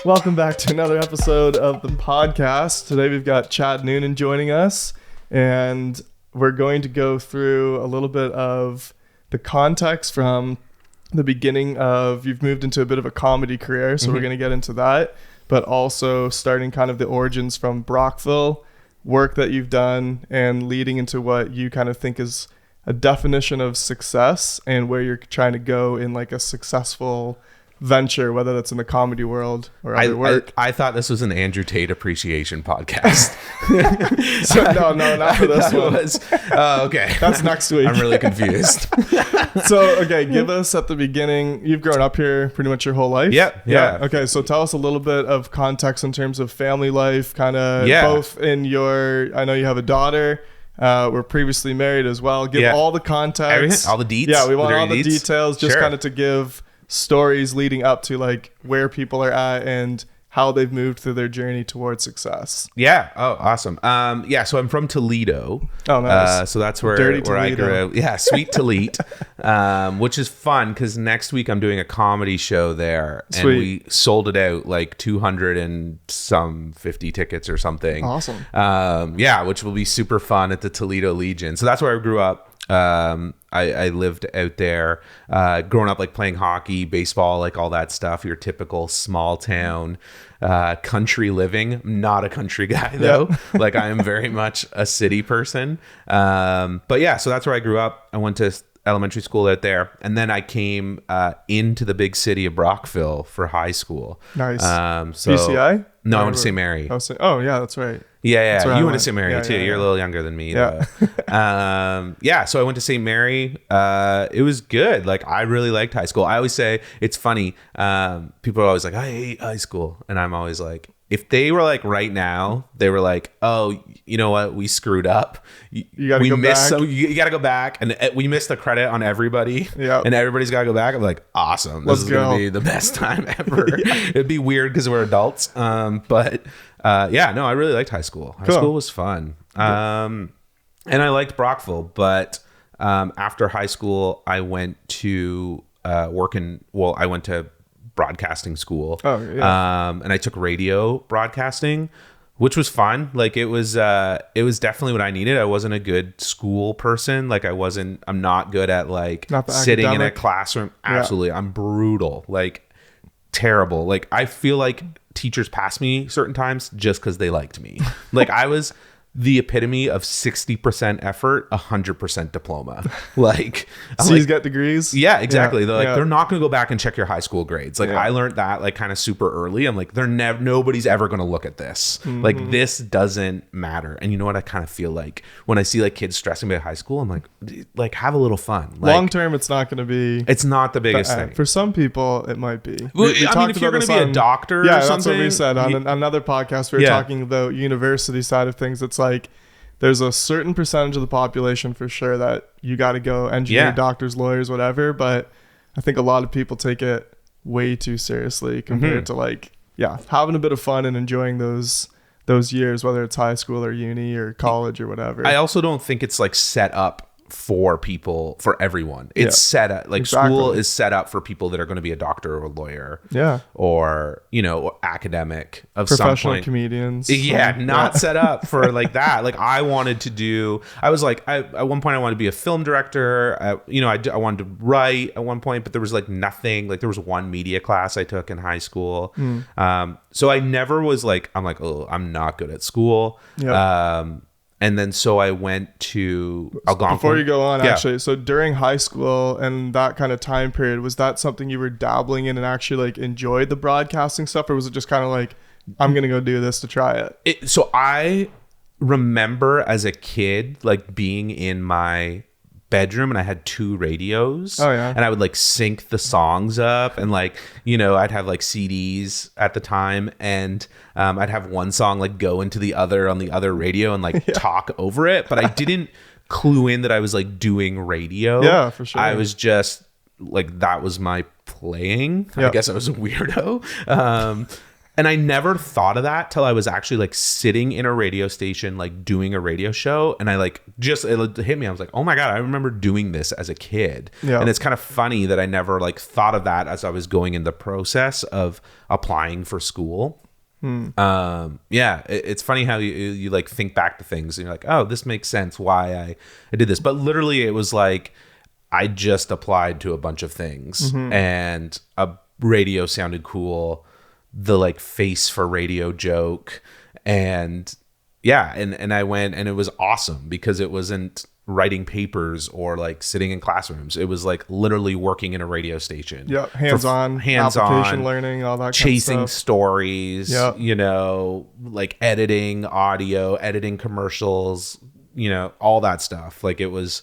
Welcome back to another episode of the podcast. Today we've got Chad Noonan joining us, and we're going to go through a little bit of the context from the beginning of, you've moved into a bit of a comedy career, so we're going to get into that, but also starting kind of the origins from Brockville, work that you've done, and leading into what you kind of think is a definition of success and where you're trying to go in like a successful venture, whether that's in the comedy world or other work. I thought this was an Andrew Tate appreciation podcast. So, no, not for this one. Okay. That's next week. I'm really confused. So, okay, give us at the beginning, you've grown up here pretty much your whole life? Yeah. Okay, so tell us a little bit of context in terms of family life, kind of both in your, I know you have a daughter, were previously married as well. Give all the context. Everything, all the deets. Yeah, we want all the details, just kind of to give stories leading up to like where people are at and how they've moved through their journey towards success. Yeah. Oh, awesome. So I'm from Toledo. Oh, nice. So that's where I grew up. Yeah, sweet Toledo, which is fun because next week I'm doing a comedy show there. Sweet. And we sold it out like 250 tickets or something. Awesome. Which will be super fun at the Toledo Legion. So that's where I grew up. I lived out there, growing up, like playing hockey, baseball, like all that stuff, your typical small town, country living. I'm not a country guy though. Like I am very much a city person. But yeah, so that's where I grew up. I went to elementary school out there. And then I came, into the big city of Brockville for high school. Nice. So BCI? No, I went to St. Mary. Oh yeah, that's right. Yeah. You went to St. Mary too. You're a little younger than me. Yeah. So I went to St. Mary. It was good. Like I really liked high school. I always say it's funny. People are always like, I hate high school. And I'm always like, if they were like right now, they were like, oh, you know what? We screwed up. You gotta go back. You got to go back. And we missed the credit on everybody. Yeah. And everybody's got to go back. I'm like, awesome. This is going to be the best time ever. It'd be weird because we're adults. I really liked high school. High school was fun. And I liked Brockville, but after high school, I went to I went to broadcasting school. And I took radio broadcasting, which was fun. Like it was definitely what I needed. I wasn't a good school person. Like I'm not good at like sitting in a classroom. Absolutely. I'm brutal, like terrible. Like I feel like teachers passed me certain times just because they liked me. Like I was the epitome of 60% effort, 100% diploma. Like, so you got degrees? Yeah, exactly. They're not going to go back and check your high school grades. Like I learned that like kind of super early. I'm like, nobody's ever going to look at this. Mm-hmm. Like this doesn't matter. And you know what I kind of feel like when I see like kids stressing about high school, I'm like have a little fun. Like, long term, it's not going to be. It's not the biggest thing. For some people, it might be. Well, if you're going to be a doctor or something. That's what we said on another podcast. We were talking about university side of things. It's like there's a certain percentage of the population for sure that you got to go engineer, doctors, lawyers, whatever. But I think a lot of people take it way too seriously compared to having a bit of fun and enjoying those years, whether it's high school or uni or college or whatever. I also don't think it's like set up for everyone. It's set up like school is set up for people that are going to be a doctor or a lawyer, or academic of professional some point. Comedians, not set up for like that. Like I wanted to at one point I wanted to be a film director. I wanted to write at one point, but there was like nothing. Like there was one media class I took in high school. So I never was like, I'm not good at school. And then so I went to Algonquin. Before you go on, actually, so during high school and that kind of time period, was that something you were dabbling in and actually like enjoyed the broadcasting stuff, or was it just kind of like, I'm going to go do this to try it? So I remember as a kid, like being in my bedroom and I had 2 radios. And I would like sync the songs up and like, I'd have like CDs at the time and I'd have one song like go into the other on the other radio and like talk over it. But I didn't clue in that I was like doing radio. Yeah, for sure. I was just like, that was my playing. I guess I was a weirdo. And I never thought of that till I was actually like sitting in a radio station, like doing a radio show. And I like just, it hit me. I was like, oh my God, I remember doing this as a kid. Yeah. And it's kind of funny that I never like thought of that as I was going in the process of applying for school. It's funny how you like think back to things and you're like, oh, this makes sense why I did this. But literally it was like, I just applied to a bunch of things and a radio sounded cool. The like face for radio joke, and I went, and it was awesome because it wasn't writing papers or like sitting in classrooms. It was like literally working in a radio station. Yeah, hands-on application learning, all that chasing kind of stuff. Stories, like editing audio, editing commercials, all that stuff. Like it was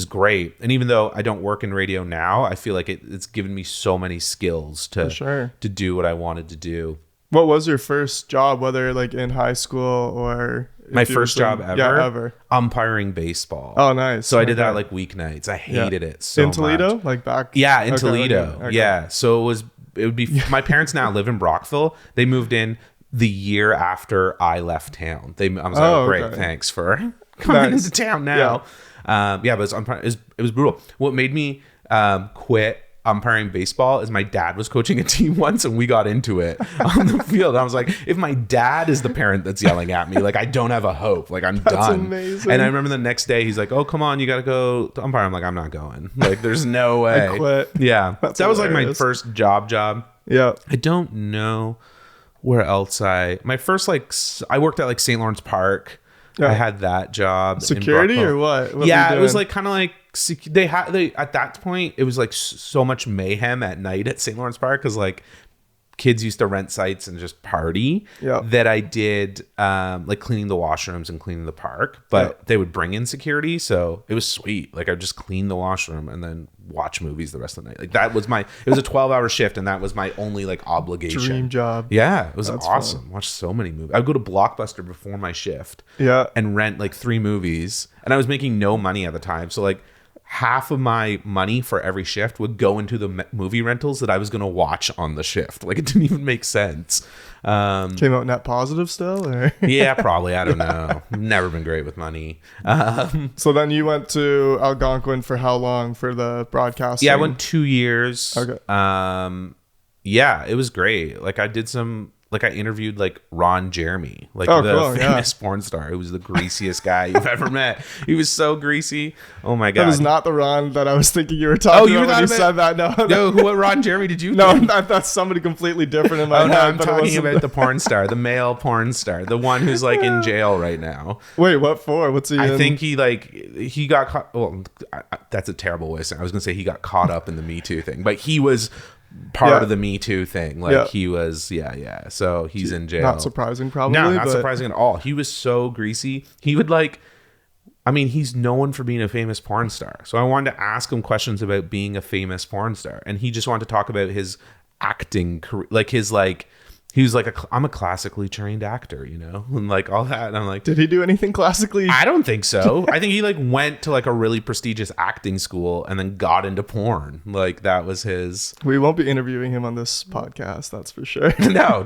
great. And even though I don't work in radio now, I feel like it's given me so many skills to do what I wanted to do. What was your first job, whether like in high school or... My first job ever? Yeah, ever. Umpiring baseball. Oh, nice. So I did that like weeknights. I hated it so much. In Toledo? Like back? Yeah, in Toledo. Okay. Yeah. So it would be... My parents now live in Brockville. They moved in the year after I left town. I was like, great, thanks for coming into town now. Yeah. But it was brutal. What made me quit umpiring baseball is my dad was coaching a team once and we got into it on the field. I was like, if my dad is the parent that's yelling at me, like I don't have a hope. Like I'm That's done. amazing. And I remember the next day he's like, oh, come on, you got to go to umpire. I'm like, I'm not going. Like there's no way. I quit. Yeah. That's that was like hilarious. my first job. Yeah. I don't know where else my first I worked at like St. Lawrence Park. Yeah. I had that job. Security or what? It was like kind of like they at that point it was like so much mayhem at night at St. Lawrence Park because like kids used to rent sites and just party. That I did like cleaning the washrooms and cleaning the park, but they would bring in security, so it was sweet. Like I'd just clean the washroom and then watch movies the rest of the night. Like that was it was a 12-hour shift and that was my only like obligation. Dream job. Yeah, it was awesome. Fun. Watched so many movies. I'd go to Blockbuster before my shift and rent like 3 movies, and I was making no money at the time, so like half of my money for every shift would go into the movie rentals that I was going to watch on the shift. Like it didn't even make sense. Came out net positive still? Or? Yeah, probably. I don't know. Never been great with money. So then you went to Algonquin for how long for the broadcasting? Yeah, I went 2 years. Okay. Yeah, it was great. Like I did I interviewed like Ron Jeremy, like the famous porn star. Who was the greasiest guy you've ever met. He was so greasy. Oh my God. That was not the Ron that I was thinking you were talking about when you said that. No, what Ron Jeremy did you think? No, that's somebody completely different in my head. No, I'm talking about the porn star, the male porn star, the one who's like in jail right now. Wait, what for? What's he I think he got caught. Well, that's a terrible way of saying it. I was going to say he got caught up in the Me Too thing, but he was part of the Me Too thing. Like he was, so he's in jail. Not surprising, probably. No, not surprising at all. He was so greasy. He would he's known for being a famous porn star. So I wanted to ask him questions about being a famous porn star. And he just wanted to talk about his acting career. He was like, I'm a classically trained actor, and like all that. And I'm like, did he do anything classically? I don't think so. I think he like went to like a really prestigious acting school and then got into porn. Like that was his. We won't be interviewing him on this podcast. That's for sure. No,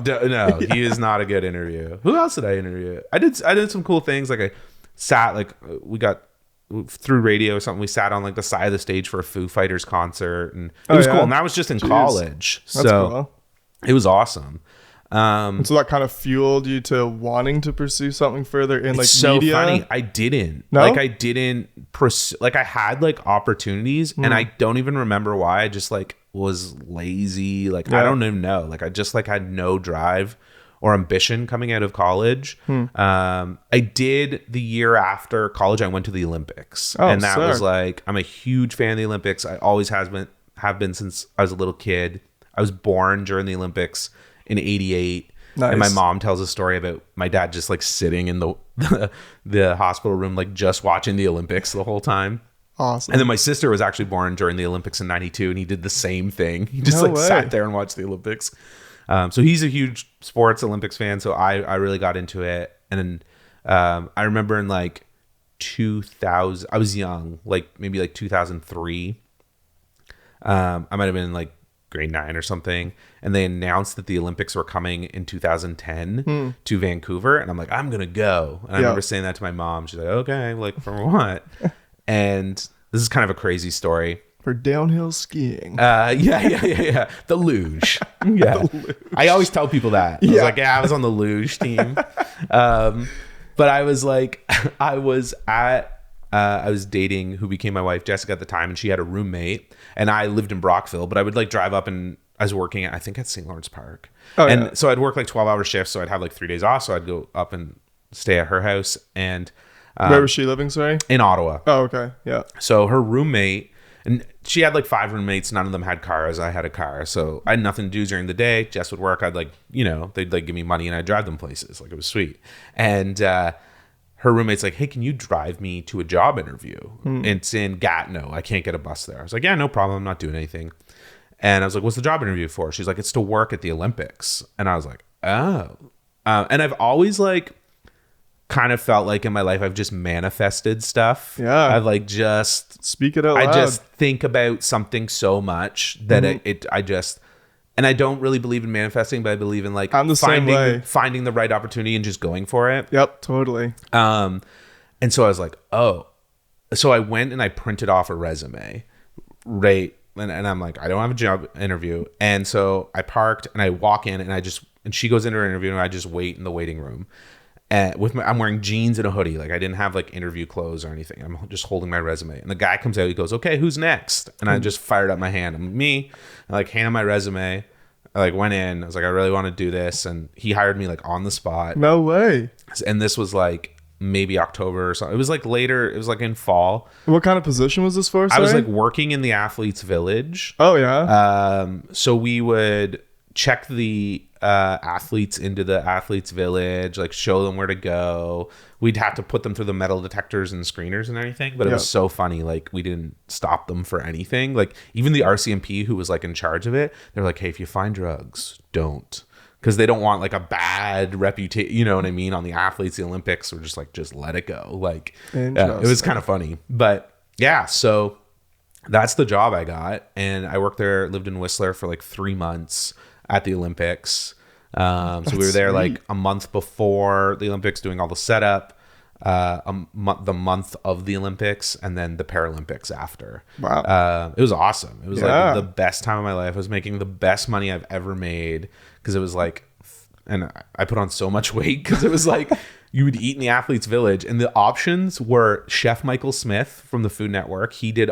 he is not a good interview. Who else did I interview? I did some cool things. Like I sat, like we got through radio or something. We sat on like the side of the stage for a Foo Fighters concert, and it was cool. And that was just in college. That's cool. It was awesome. And so that kind of fueled you to wanting to pursue something further in like so media. Funny. I didn't. No? Like I didn't I had like opportunities and I don't even remember why. I just like was lazy. Like I don't even know. Like I just like had no drive or ambition coming out of college. I did the year after college. I went to the Olympics, and that was like, I'm a huge fan of the Olympics. I always have been since I was a little kid. I was born during the Olympics in '88. Nice. And my mom tells a story about my dad just like sitting in the hospital room, like just watching the Olympics the whole time. Awesome. And then my sister was actually born during the Olympics in '92, and he did the same thing. He just sat there and watched the Olympics. So he's a huge sports Olympics fan. So I really got into it. And then I remember in like 2000, I was young, like maybe like 2003. I might have been in like grade 9 or something, and they announced that the Olympics were coming in 2010 to Vancouver, and I'm like, I'm gonna go. And I remember saying that to my mom. She's like, okay, like for what? And this is kind of a crazy story. For downhill skiing. Yeah. The luge. Yeah. The luge. I always tell people that. I was like, I was on the luge team. But I was like, I was dating who became my wife, Jessica, at the time, and she had a roommate, and I lived in Brockville, but I would like drive up, and I was working at, I think at St. Lawrence Park. So I'd work like 12-hour shifts. So I'd have like 3 days off. So I'd go up and stay at her house. And where was she living? Sorry, in Ottawa. Oh, okay. Yeah. So her roommate, and she had like 5 roommates. None of them had cars. I had a car. So I had nothing to do during the day. Jess would work. I'd like, they'd like give me money and I'd drive them places. Like it was sweet. And her roommate's like, hey, can you drive me to a job interview? It's in Gatineau. I can't get a bus there. I was like, yeah, no problem. I'm not doing anything. And I was like, what's the job interview for? She's like, it's to work at the Olympics. And I was like, oh. And I've always like kind of felt like in my life I've just manifested stuff. Yeah. I've like just speak it out loud. I just think about something so much that and I don't really believe in manifesting, but I believe in like finding the right opportunity and just going for it. Yep, totally. And so I was like, oh. So I went and I printed off a resume, right? And I'm like, I don't have a job interview. And so I parked and I walk in and she goes into her interview and I just wait in the waiting room. And I'm wearing jeans and a hoodie. Like I didn't have like interview clothes or anything. I'm just holding my resume. And the guy comes out. He goes, okay, who's next? And I just fired up my hand. I'm like, me. I like handed my resume. I like went in. I was like, I really want to do this. And he hired me like on the spot. No way. And this was like maybe October or something. It was like later. It was like in fall. What kind of position was this for? Sorry? I was like working in the athletes' village. Oh yeah. So we would check the athletes into the athletes village, like show them where to go. We'd have to put them through the metal detectors and screeners and everything, but it was so funny. Like we didn't stop them for anything. Like even the RCMP who was like in charge of it, they're like, hey, if you find drugs, don't, because they don't want like a bad reputation, you know what I mean, on the athletes, the Olympics. Or just let it go. Like it was kind of funny. But yeah, so that's the job I got, and I worked there, lived in Whistler for like 3 months at the Olympics. So we were there like a month before the Olympics doing all the setup, the month of the Olympics, and then the Paralympics after. Wow. It was awesome. It was like the best time of my life. I was making the best money I've ever made, because it was like, and I put on so much weight because it was like you would eat in the athletes village, and the options were Chef Michael Smith from the Food Network. He did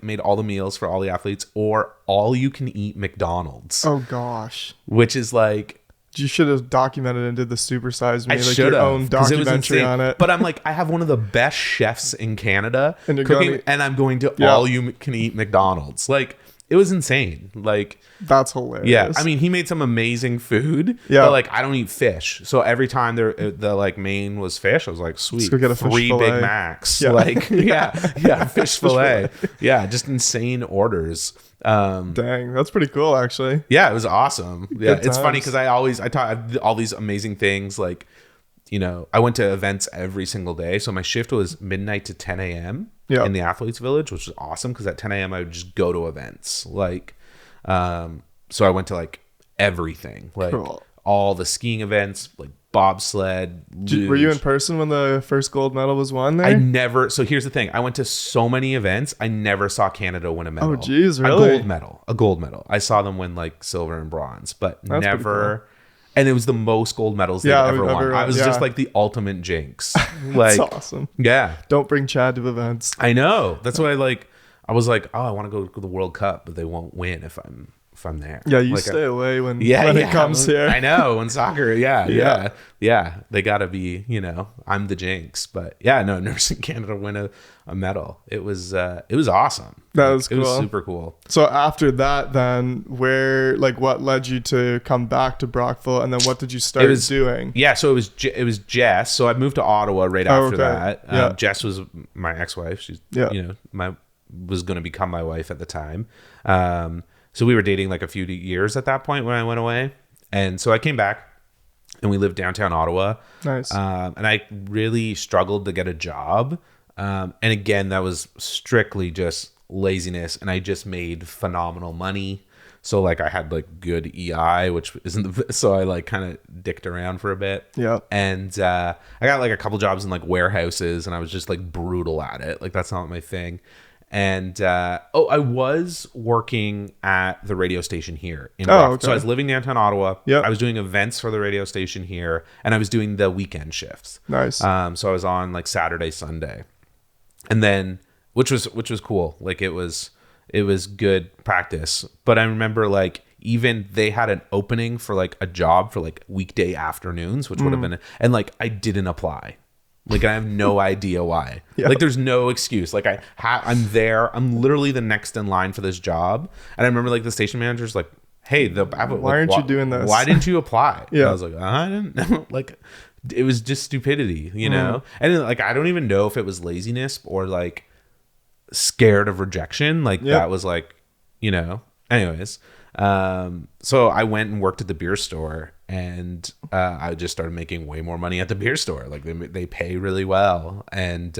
made all the meals for all the athletes, or all you can eat McDonald's. Oh gosh. Which is like, you should have documented and did the Supersize Me, like your own documentary on it. But I'm like, I have one of the best chefs in Canada cooking, and I'm going to all you can eat McDonald's. Like it was insane. Like that's hilarious. Yeah, I mean, he made some amazing food. Yeah, but like I don't eat fish, so every time the like main was fish, I was like, sweet, let's go get a 3 Big Macs. Yeah. Like fish fillet. Yeah, just insane orders. Dang, that's pretty cool, actually. Yeah, it was awesome. Yeah, it's funny because I taught all these amazing things. Like, I went to events every single day, so my shift was midnight to 10 a.m. In the athletes village, which was awesome because at 10 a.m. I would just go to events. Like, so I went to like everything, like all the skiing events, like bobsled. Luge. Were you in person when the first gold medal was won there? So here's the thing. I went to so many events. I never saw Canada win a medal. Oh, geez, really? A gold medal. I saw them win like silver and bronze, but that's never. And it was the most gold medals they've ever won. I was just like the ultimate jinx. Like, that's awesome. Yeah. Don't bring Chad to events. I know. That's why I was like, oh, I want to go to the World Cup, but they won't win if I'm there. Yeah, you stay away when it comes here. I know, when soccer, yeah. They gotta be, I'm the jinx. But yeah, no, never seen Canada win a medal. It was awesome. That was cool. It was super cool. So after that, then what led you to come back to Brockville, and then what did you start doing? Yeah, so it was Jess. So I moved to Ottawa right after that. Jess was my ex-wife. She's was going to become my wife at the time. So we were dating like a few years at that point when I went away. And so I came back and we lived downtown Ottawa. Nice. And I really struggled to get a job. And again, that was strictly just laziness. And I just made phenomenal money. So like I had like good EI, which isn't so I like kind of dicked around for a bit. Yeah. And I got like a couple jobs in like warehouses, and I was just like brutal at it. Like that's not my thing. And I was working at the radio station here in Brockville. Okay. So I was living downtown Ottawa. Yep. I was doing events for the radio station here, and I was doing the weekend shifts. Nice. So I was on like Saturday, Sunday, and then which was cool. Like it was good practice. But I remember like even they had an opening for like a job for like weekday afternoons, which would have been, and like I didn't apply. Like I have no idea why. Yeah. Like there's no excuse. Like I'm there. I'm literally the next in line for this job. And I remember like the station manager's like, "Hey, why aren't you doing this? Why didn't you apply?" Yeah. And I was like, "I didn't know." Like it was just stupidity, you know. And then, like I don't even know if it was laziness or like scared of rejection. Like that was like, you know. Anyways, so I went and worked at the beer store, and I just started making way more money at the beer store. Like they pay really well, and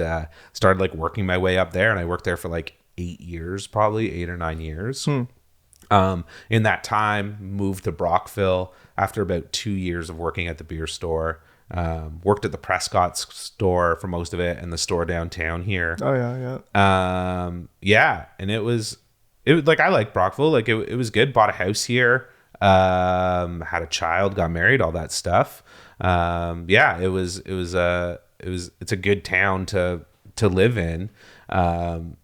started like working my way up there. And I worked there for like 8 years, probably 8 or 9 years. In that time, moved to Brockville after about 2 years of working at the beer store. Worked at the Prescott's store for most of it, and the store downtown here. Oh yeah. Yeah, and it was like I like Brockville. Like it was good. Bought a house here. Had a child. Got married. All that stuff. Yeah, it's a good town to live in. And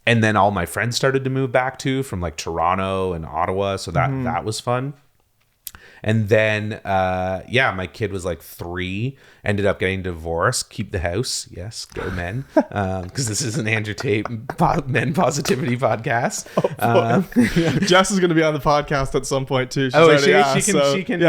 then all my friends started to move back to from like Toronto and Ottawa, so that was fun. And then, my kid was like 3, ended up getting divorced. Keep the house. Yes, go men. Because this is an Andrew Tate men positivity podcast. Jess is going to be on the podcast at some point too. She can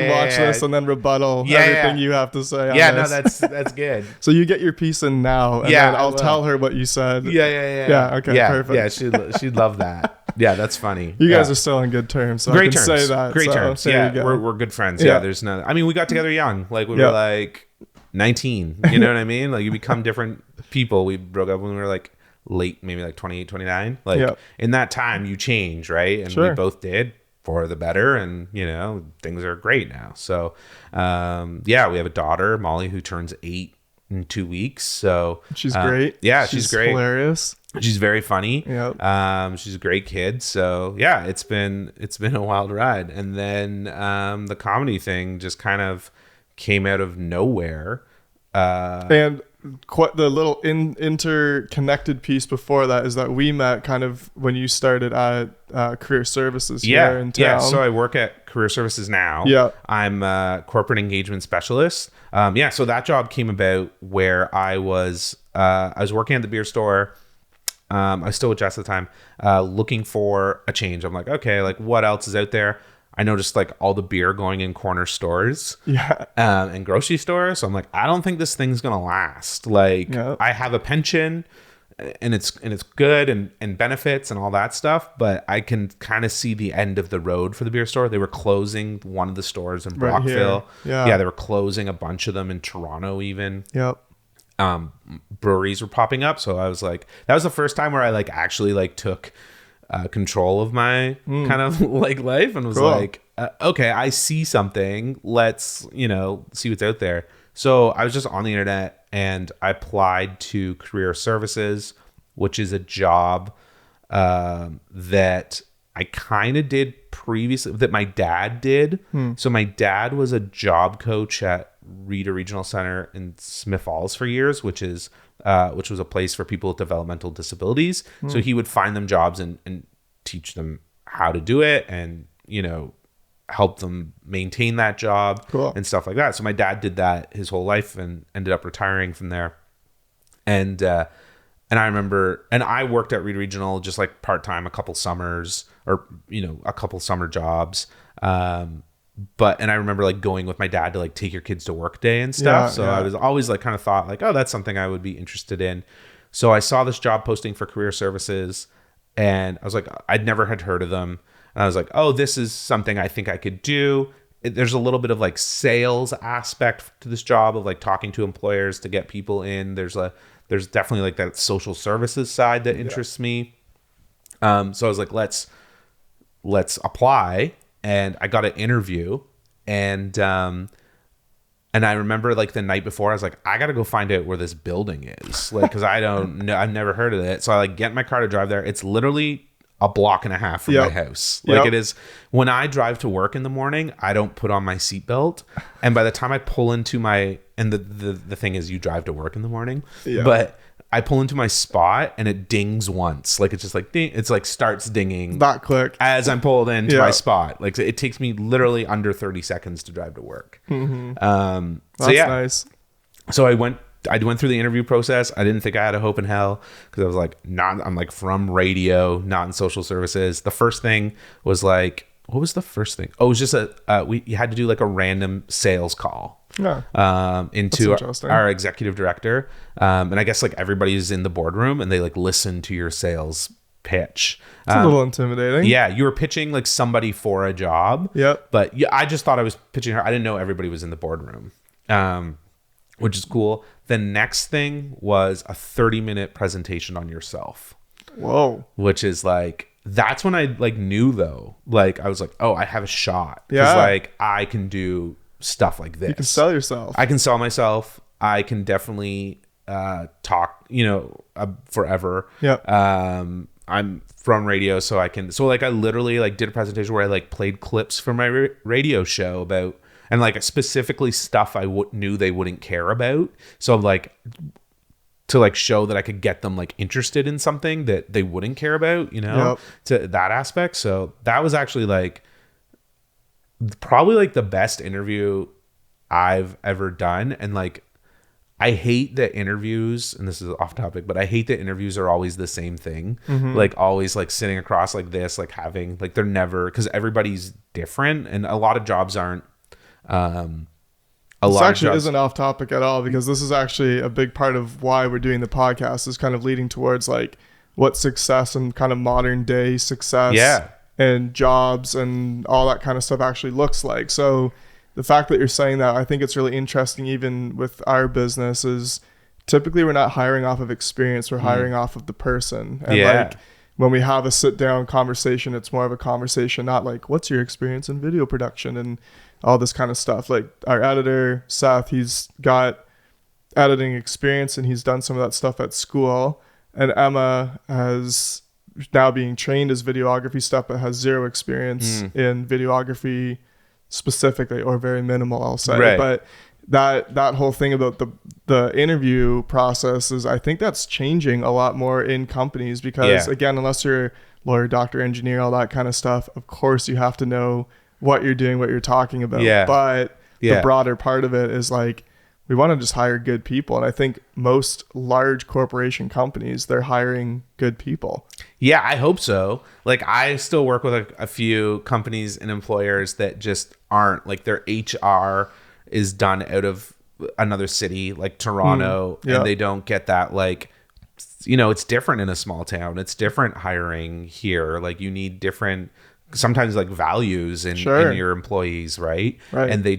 watch this and then rebuttal everything you have to say. No, that's good. So you get your piece in now, and then I'll tell her what you said. Yeah. Okay. Perfect. Yeah, she'd love that. Yeah, that's funny. You guys are still on good terms. So Great I can terms. say that. Great terms. Yeah, we're good friends. Yeah, there's no. I mean, we got together young. Like we were like 19. You know what I mean? Like you become different people. We broke up when we were like late, maybe like 28, 29. Like in that time, you change, right? And we both did for the better. And you know, things are great now. So, we have a daughter, Molly, who turns 8 in 2 weeks. So she's great. Yeah, she's great. Hilarious. She's very funny. Yep. She's a great kid. So yeah, it's been a wild ride. And then the comedy thing just kind of came out of nowhere. And quite the little interconnected piece before that is that we met kind of when you started at Career Services here in town. Yeah, so I work at Career Services now. Yeah. I'm a corporate engagement specialist. So that job came about where I was working at the beer store. I was still with Jess at the time, looking for a change. I'm like, okay, like what else is out there? I noticed like all the beer going in corner stores and grocery stores. So I'm like, I don't think this thing's going to last. Like I have a pension and it's good and benefits and all that stuff, but I can kind of see the end of the road for the beer store. They were closing one of the stores in Brockville. Yeah, they were closing a bunch of them in Toronto even. Yep. Breweries were popping up, so I was like, that was the first time where I like actually like took control of my kind of like life and was like, okay, I see something, let's see what's out there. So I was just on the internet and I applied to Career Services, which is a job that I kind of did previously, that my dad did. So my dad was a job coach at Reader Regional Center in Smith Falls for years, which was a place for people with developmental disabilities. So he would find them jobs and teach them how to do it and, help them maintain that job and stuff like that. So my dad did that his whole life and ended up retiring from there. And I remember, and I worked at Reader Regional just like part-time, a couple summers or, a couple summer jobs. And I remember like going with my dad to like take your kids to work day and stuff. I was always like kind of thought like, oh, that's something I would be interested in. So I saw this job posting for Career Services and I was like, I'd never had heard of them. And I was like, oh, this is something I think I could do. There's a little bit of like sales aspect to this job of like talking to employers to get people in. There's definitely like that social services side that interests me. So I was like, let's let's apply. And I got an interview, and I remember like the night before, I was like, I got to go find out where this building is. Like, cause I don't know, I've never heard of it. So I like get in my car to drive there. It's literally a block and a half from my house. Like it is, when I drive to work in the morning, I don't put on my seatbelt. And by the time I pull into and the thing is, you drive to work in the morning, but I pull into my spot and it dings once. Like it's just like ding, it's like starts dinging that quick as I'm pulled into my spot. Like it takes me literally under 30 seconds to drive to work. That's nice. So I went through the interview process. I didn't think I had a hope in hell because I was like, I'm like from radio, not in social services. The first thing was like, what was the first thing? Oh, it was just you had to do like a random sales call. Into our executive director. And I guess like everybody's in the boardroom and they like listen to your sales pitch. It's a little intimidating. Yeah. You were pitching like somebody for a job. Yep. But yeah, I just thought I was pitching her. I didn't know everybody was in the boardroom, which is cool. The next thing was a 30-minute presentation on yourself. Whoa. Which is like, that's when I like knew though, like I was like, oh, I have a shot. Because like I can do stuff like this. You can sell yourself. I can sell myself. I can definitely talk, forever. Yep. I'm from radio, so I literally like did a presentation where I like played clips from my radio show about, and like specifically stuff I knew they wouldn't care about. So like to like show that I could get them like interested in something that they wouldn't care about, to that aspect. So that was actually like probably like the best interview I've ever done. And like I hate that interviews, and this is off topic, but I hate that interviews are always the same thing. Like always like sitting across like this, like having like they're never, because everybody's different and a lot of jobs aren't this actually isn't off topic at all, because this is actually a big part of why we're doing the podcast, is kind of leading towards like what success and kind of modern day success and jobs and all that kind of stuff actually looks like. So the fact that you're saying that, I think it's really interesting. Even with our business, is typically we're not hiring off of experience, we're hiring off of the person. And like when we have a sit down conversation, it's more of a conversation, not like, what's your experience in video production and all this kind of stuff. Like our editor, Seth, he's got editing experience and he's done some of that stuff at school. And Emma has now being trained as videography stuff, but has zero experience in videography specifically, or very minimal, I'll say. Right. But that whole thing about the interview process is, I think that's changing a lot more in companies, because again, unless you're a lawyer, doctor, engineer, all that kind of stuff, of course you have to know what you're doing, what you're talking about. But the broader part of it is like, we want to just hire good people. And I think most large corporation companies, they're hiring good people. Yeah, I hope so. Like I still work with a few companies and employers that just aren't, like their HR is done out of another city like Toronto, and they don't get that, like, it's different in a small town. It's different hiring here. Like you need different, sometimes like values in your employees, right? And they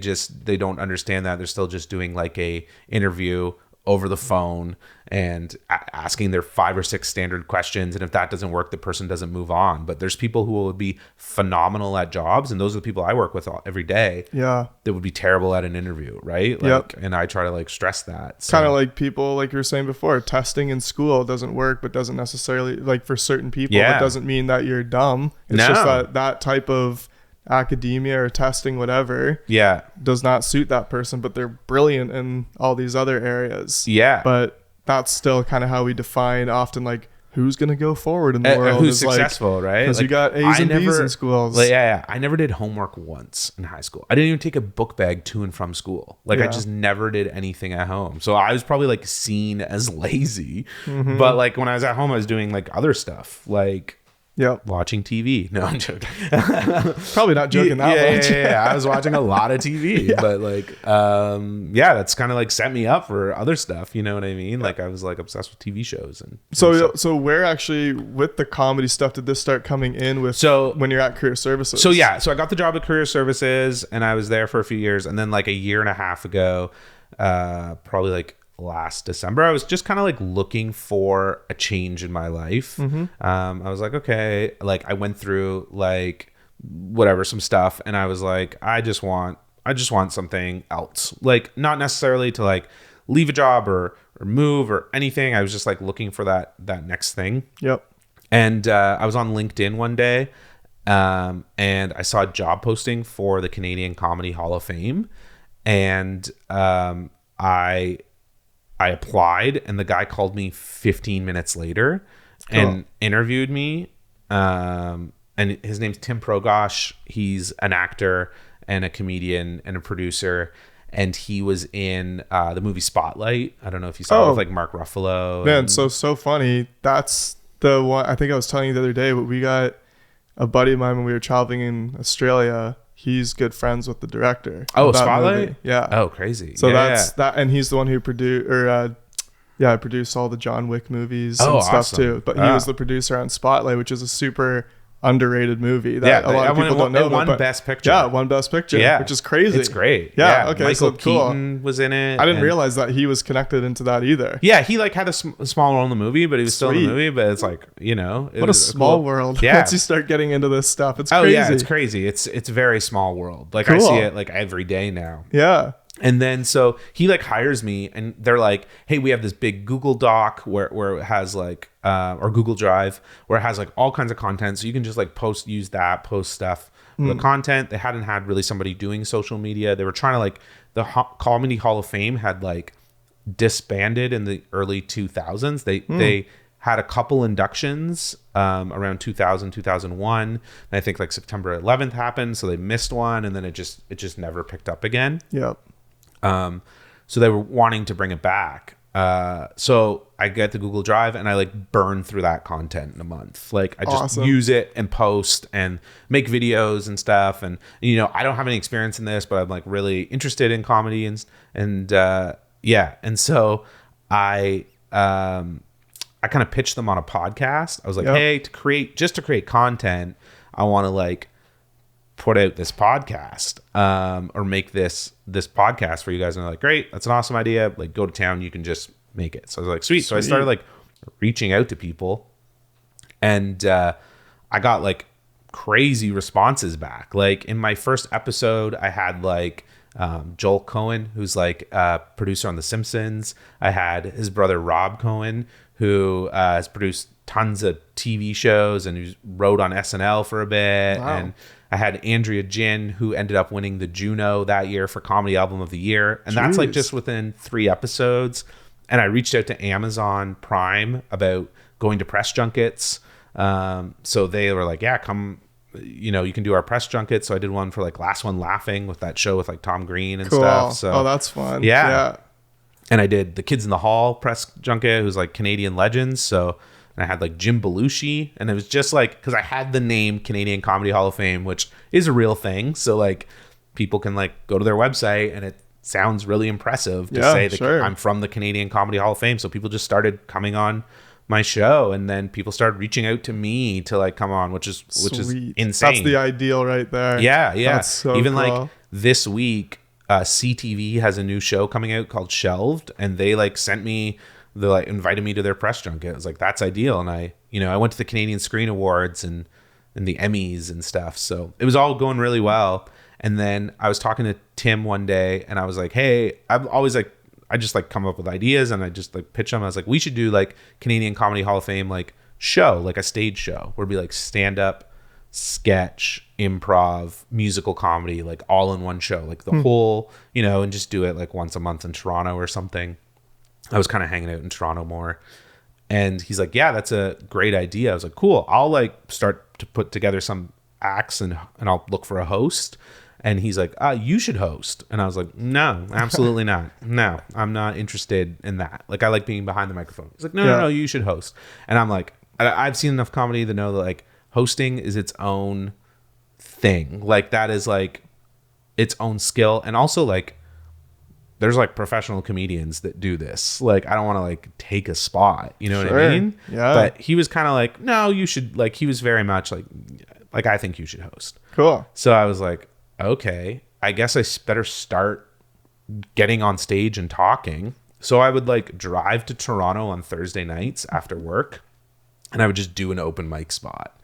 don't understand that. They're still just doing like a interview over the phone and asking their 5 or 6 standard questions, and if that doesn't work, the person doesn't move on. But there's people who will be phenomenal at jobs, and those are the people I work with every day, that would be terrible at an interview, right? Like, and I try to like stress that. So. Kind of like people, like you were saying before, testing in school doesn't work, but doesn't necessarily, like for certain people, it doesn't mean that you're dumb. It's just that type of academia or testing, whatever, does not suit that person, but they're brilliant in all these other areas. But that's still kind of how we define often, like, who's going to go forward in the world. Who's successful, right? Because you got A's and B's in schools. Like, I never did homework once in high school. I didn't even take a book bag to and from school. Like, I just never did anything at home. So I was probably, like, seen as lazy. But, like, when I was at home, I was doing, like, other stuff. Like... watching TV. No, I'm joking. Probably not joking that much. I was watching a lot of TV, but like, that's kind of like set me up for other stuff. You know what I mean? Like I was like obsessed with TV shows and so where actually with the comedy stuff did this start coming in with? So when you're at Career Services. So I got the job at Career Services and I was there for a few years, and then like a year and a half ago, probably like last December, I was just kind of like looking for a change in my life. I was like, okay, like I went through like whatever, some stuff. And I was like, I just want something else. Like, not necessarily to like leave a job or move or anything. I was just like looking for that next thing. Yep. And I was on LinkedIn one day, and I saw a job posting for the Canadian Comedy Hall of Fame, and I applied, and the guy called me 15 minutes later and interviewed me. And his name's Tim Progosh. He's an actor and a comedian and a producer. And he was in the movie Spotlight. I don't know if you saw it with like Mark Ruffalo. Man, so funny. That's the one I think I was telling you the other day, but we got a buddy of mine when we were traveling in Australia. He's good friends with the director. Oh, Spotlight? Movie. Yeah. Oh, crazy. So that, and he's the one who produced, I produced all the John Wick movies and stuff awesome. Too. But he was the producer on Spotlight, which is a super underrated movie that a lot of people don't know about. Won Best Picture. Yeah, won Best Picture, which is crazy. It's great. Yeah, okay, Michael so cool. Keaton was in it. I didn't realize that he was connected into that either. Yeah, he like had a small role in the movie, but he was still in the movie. But it's like, you know, what a small world. Yeah. Once you start getting into this stuff, it's crazy. Oh yeah, it's crazy. It's a very small world. Like I see it like every day now. Yeah. And then so he like hires me, and they're like, hey, we have this big Google Doc where it has like or Google Drive where it has like all kinds of content, so you can just like post stuff for the content. They hadn't had really somebody doing social media. They were trying to like the Comedy Hall of Fame had like disbanded in the early 2000s. They had a couple inductions around 2000, 2001. And I think like September 11th happened, so they missed one, and then it just never picked up again. Yep. So they were wanting to bring it back. So I get the Google Drive and I like burn through that content in a month. Like I just use it and post and make videos and stuff. And you know, I don't have any experience in this, but I'm like really interested in comedy and yeah. And so I kind of pitched them on a podcast. I was like, hey, to create content, I want to like put out this podcast or make this podcast for you guys. And they're like, great, that's an awesome idea. Like, go to town, you can just make it. So I was like, sweet. So I started like reaching out to people, and I got like crazy responses back. Like in my first episode, I had like Joel Cohen, who's like a producer on The Simpsons. I had his brother Rob Cohen, who has produced tons of TV shows and who wrote on SNL for a bit. Wow. And I had Andrea Jin, who ended up winning the Juno that year for Comedy Album of the Year. And that's like just within 3 episodes. And I reached out to Amazon Prime about going to press junkets. So they were like, yeah, come, you know, you can do our press junket. So I did one for like Last One Laughing with that show with like Tom Green and stuff. So that's fun. Yeah. And I did the Kids in the Hall press junket, who's like Canadian legends. So and I had like Jim Belushi, and it was just like, because I had the name Canadian Comedy Hall of Fame, which is a real thing. So like people can like go to their website, and it sounds really impressive to say that I'm from the Canadian Comedy Hall of Fame. So people just started coming on my show, and then people started reaching out to me to like come on, which is insane. That's the ideal right there. Yeah. That's so even cool. Like this week, CTV has a new show coming out called Shelved, and they like they like invited me to their press junket. I was like, that's ideal. And I went to the Canadian Screen Awards and the Emmys and stuff. So it was all going really well. And then I was talking to Tim one day, and I was like, hey, I'm always like, I just like come up with ideas, and I just like pitch them. I was like, we should do like Canadian Comedy Hall of Fame, like show, like a stage show where it'd be like stand up, sketch, improv, musical comedy, like all in one show, like the whole, and just do it like once a month in Toronto or something. I was kind of hanging out in Toronto more. And he's like, yeah, that's a great idea. I was like, cool. I'll like start to put together some acts and I'll look for a host. And he's like, you should host. And I was like, no, absolutely not. No, I'm not interested in that. Like, I like being behind the microphone. He's like, no, you should host. And I'm like, I've seen enough comedy to know that like hosting is its own thing. Like that is like its own skill. And also like, there's like professional comedians that do this. Like, I don't want to like take a spot, you know what I mean? Yeah. But he was kind of like, no, you should, like, he was very much like, I think you should host. Cool. So I was like, okay, I guess I better start getting on stage and talking. So I would like drive to Toronto on Thursday nights after work, and I would just do an open mic spot.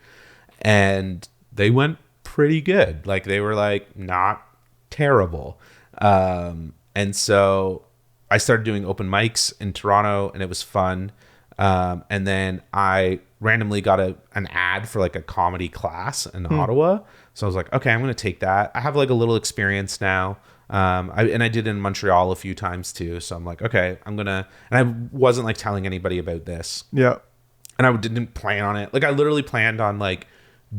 And they went pretty good. Like they were like not terrible. And so I started doing open mics in Toronto, and it was fun. And then I randomly got an ad for like a comedy class in Ottawa. So I was like, okay, I'm going to take that. I have like a little experience now. I did it in Montreal a few times too. So I'm like, okay, and I wasn't like telling anybody about this. Yeah. And I didn't plan on it. Like I literally planned on like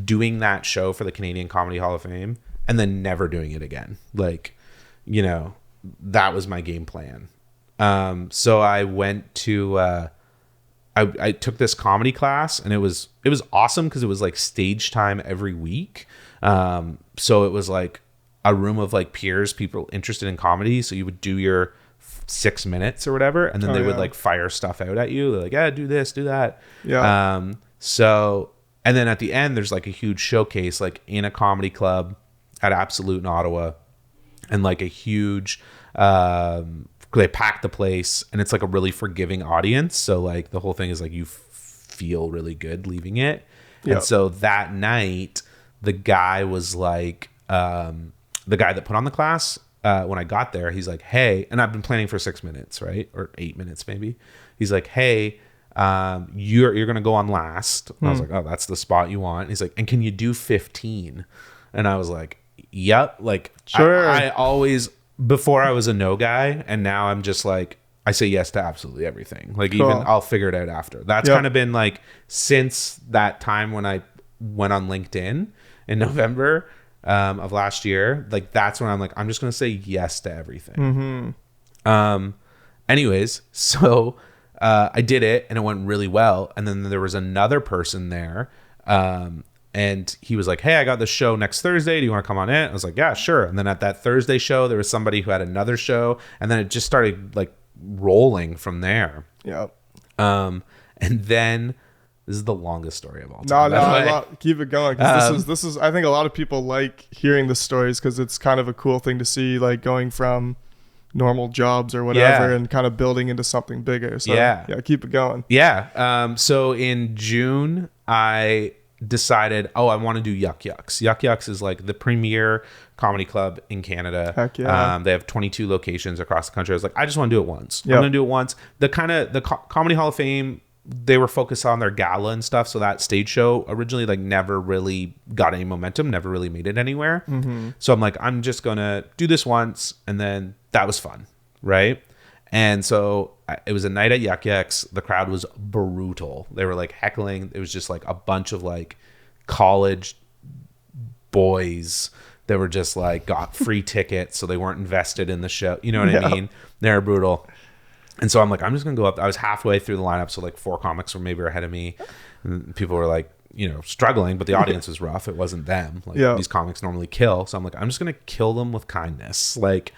doing that show for the Canadian Comedy Hall of Fame and then never doing it again. Like, you know, that was my game plan. So I went to, I took this comedy class, and it was awesome because it was like stage time every week. So it was like a room of like peers, people interested in comedy. So you would do your 6 minutes or whatever, and then they would like fire stuff out at you. They're like, yeah, do this, do that. Yeah. So, and then at the end, there's like a huge showcase, like in a comedy club at Absolute in Ottawa, and like a huge, they pack the place, and it's like a really forgiving audience. So like the whole thing is like you feel really good leaving it. Yep. And so that night, the guy was like, the guy that put on the class, when I got there, he's like, hey, and I've been planning for 6 minutes, right? Or 8 minutes maybe. He's like, hey, you're going to go on last. And I was like, oh, that's the spot you want. And he's like, and can you do 15? And I was like, yep. Like, sure. I always, before I was a no guy, and now I'm just like, I say yes to absolutely everything. Like, cool. Even I'll figure it out after. That's kind of been like since that time when I went on LinkedIn in November of last year. Like, that's when I'm like, I'm just going to say yes to everything. Anyways, so I did it, and it went really well. And then there was another person there, and he was like, hey, I got this show next Thursday. Do you want to come on it? I was like, yeah, sure. And then at that Thursday show, there was somebody who had another show, and then it just started like rolling from there. Yep. And then this is the longest story of all time. No, keep it going. 'Cause this is, I think a lot of people like hearing the stories because it's kind of a cool thing to see, like going from normal jobs or whatever and kind of building into something bigger. So yeah, keep it going. Yeah. So in June, I decided, I want to do Yuck Yucks. Yuck Yucks is like the premier comedy club in Canada. Heck yeah. They have 22 locations across the country. I was like, I just want to do it once. I'm going to do it once. The Comedy Hall of Fame, they were focused on their gala and stuff. So that stage show originally like never really got any momentum, never really made it anywhere. So I'm like, I'm just going to do this once. And then that was fun. Right. And so it was a night at Yuck Yucks. The crowd was brutal. They were like heckling. It was just like a bunch of like college boys that were just like got free tickets. So they weren't invested in the show. You know what I mean? They were brutal. And so I'm like, I'm just going to go up. I was halfway through the lineup. So like 4 comics were maybe ahead of me. And people were like, struggling, but the audience was rough. It wasn't them. Like these comics normally kill. So I'm like, I'm just going to kill them with kindness. Like,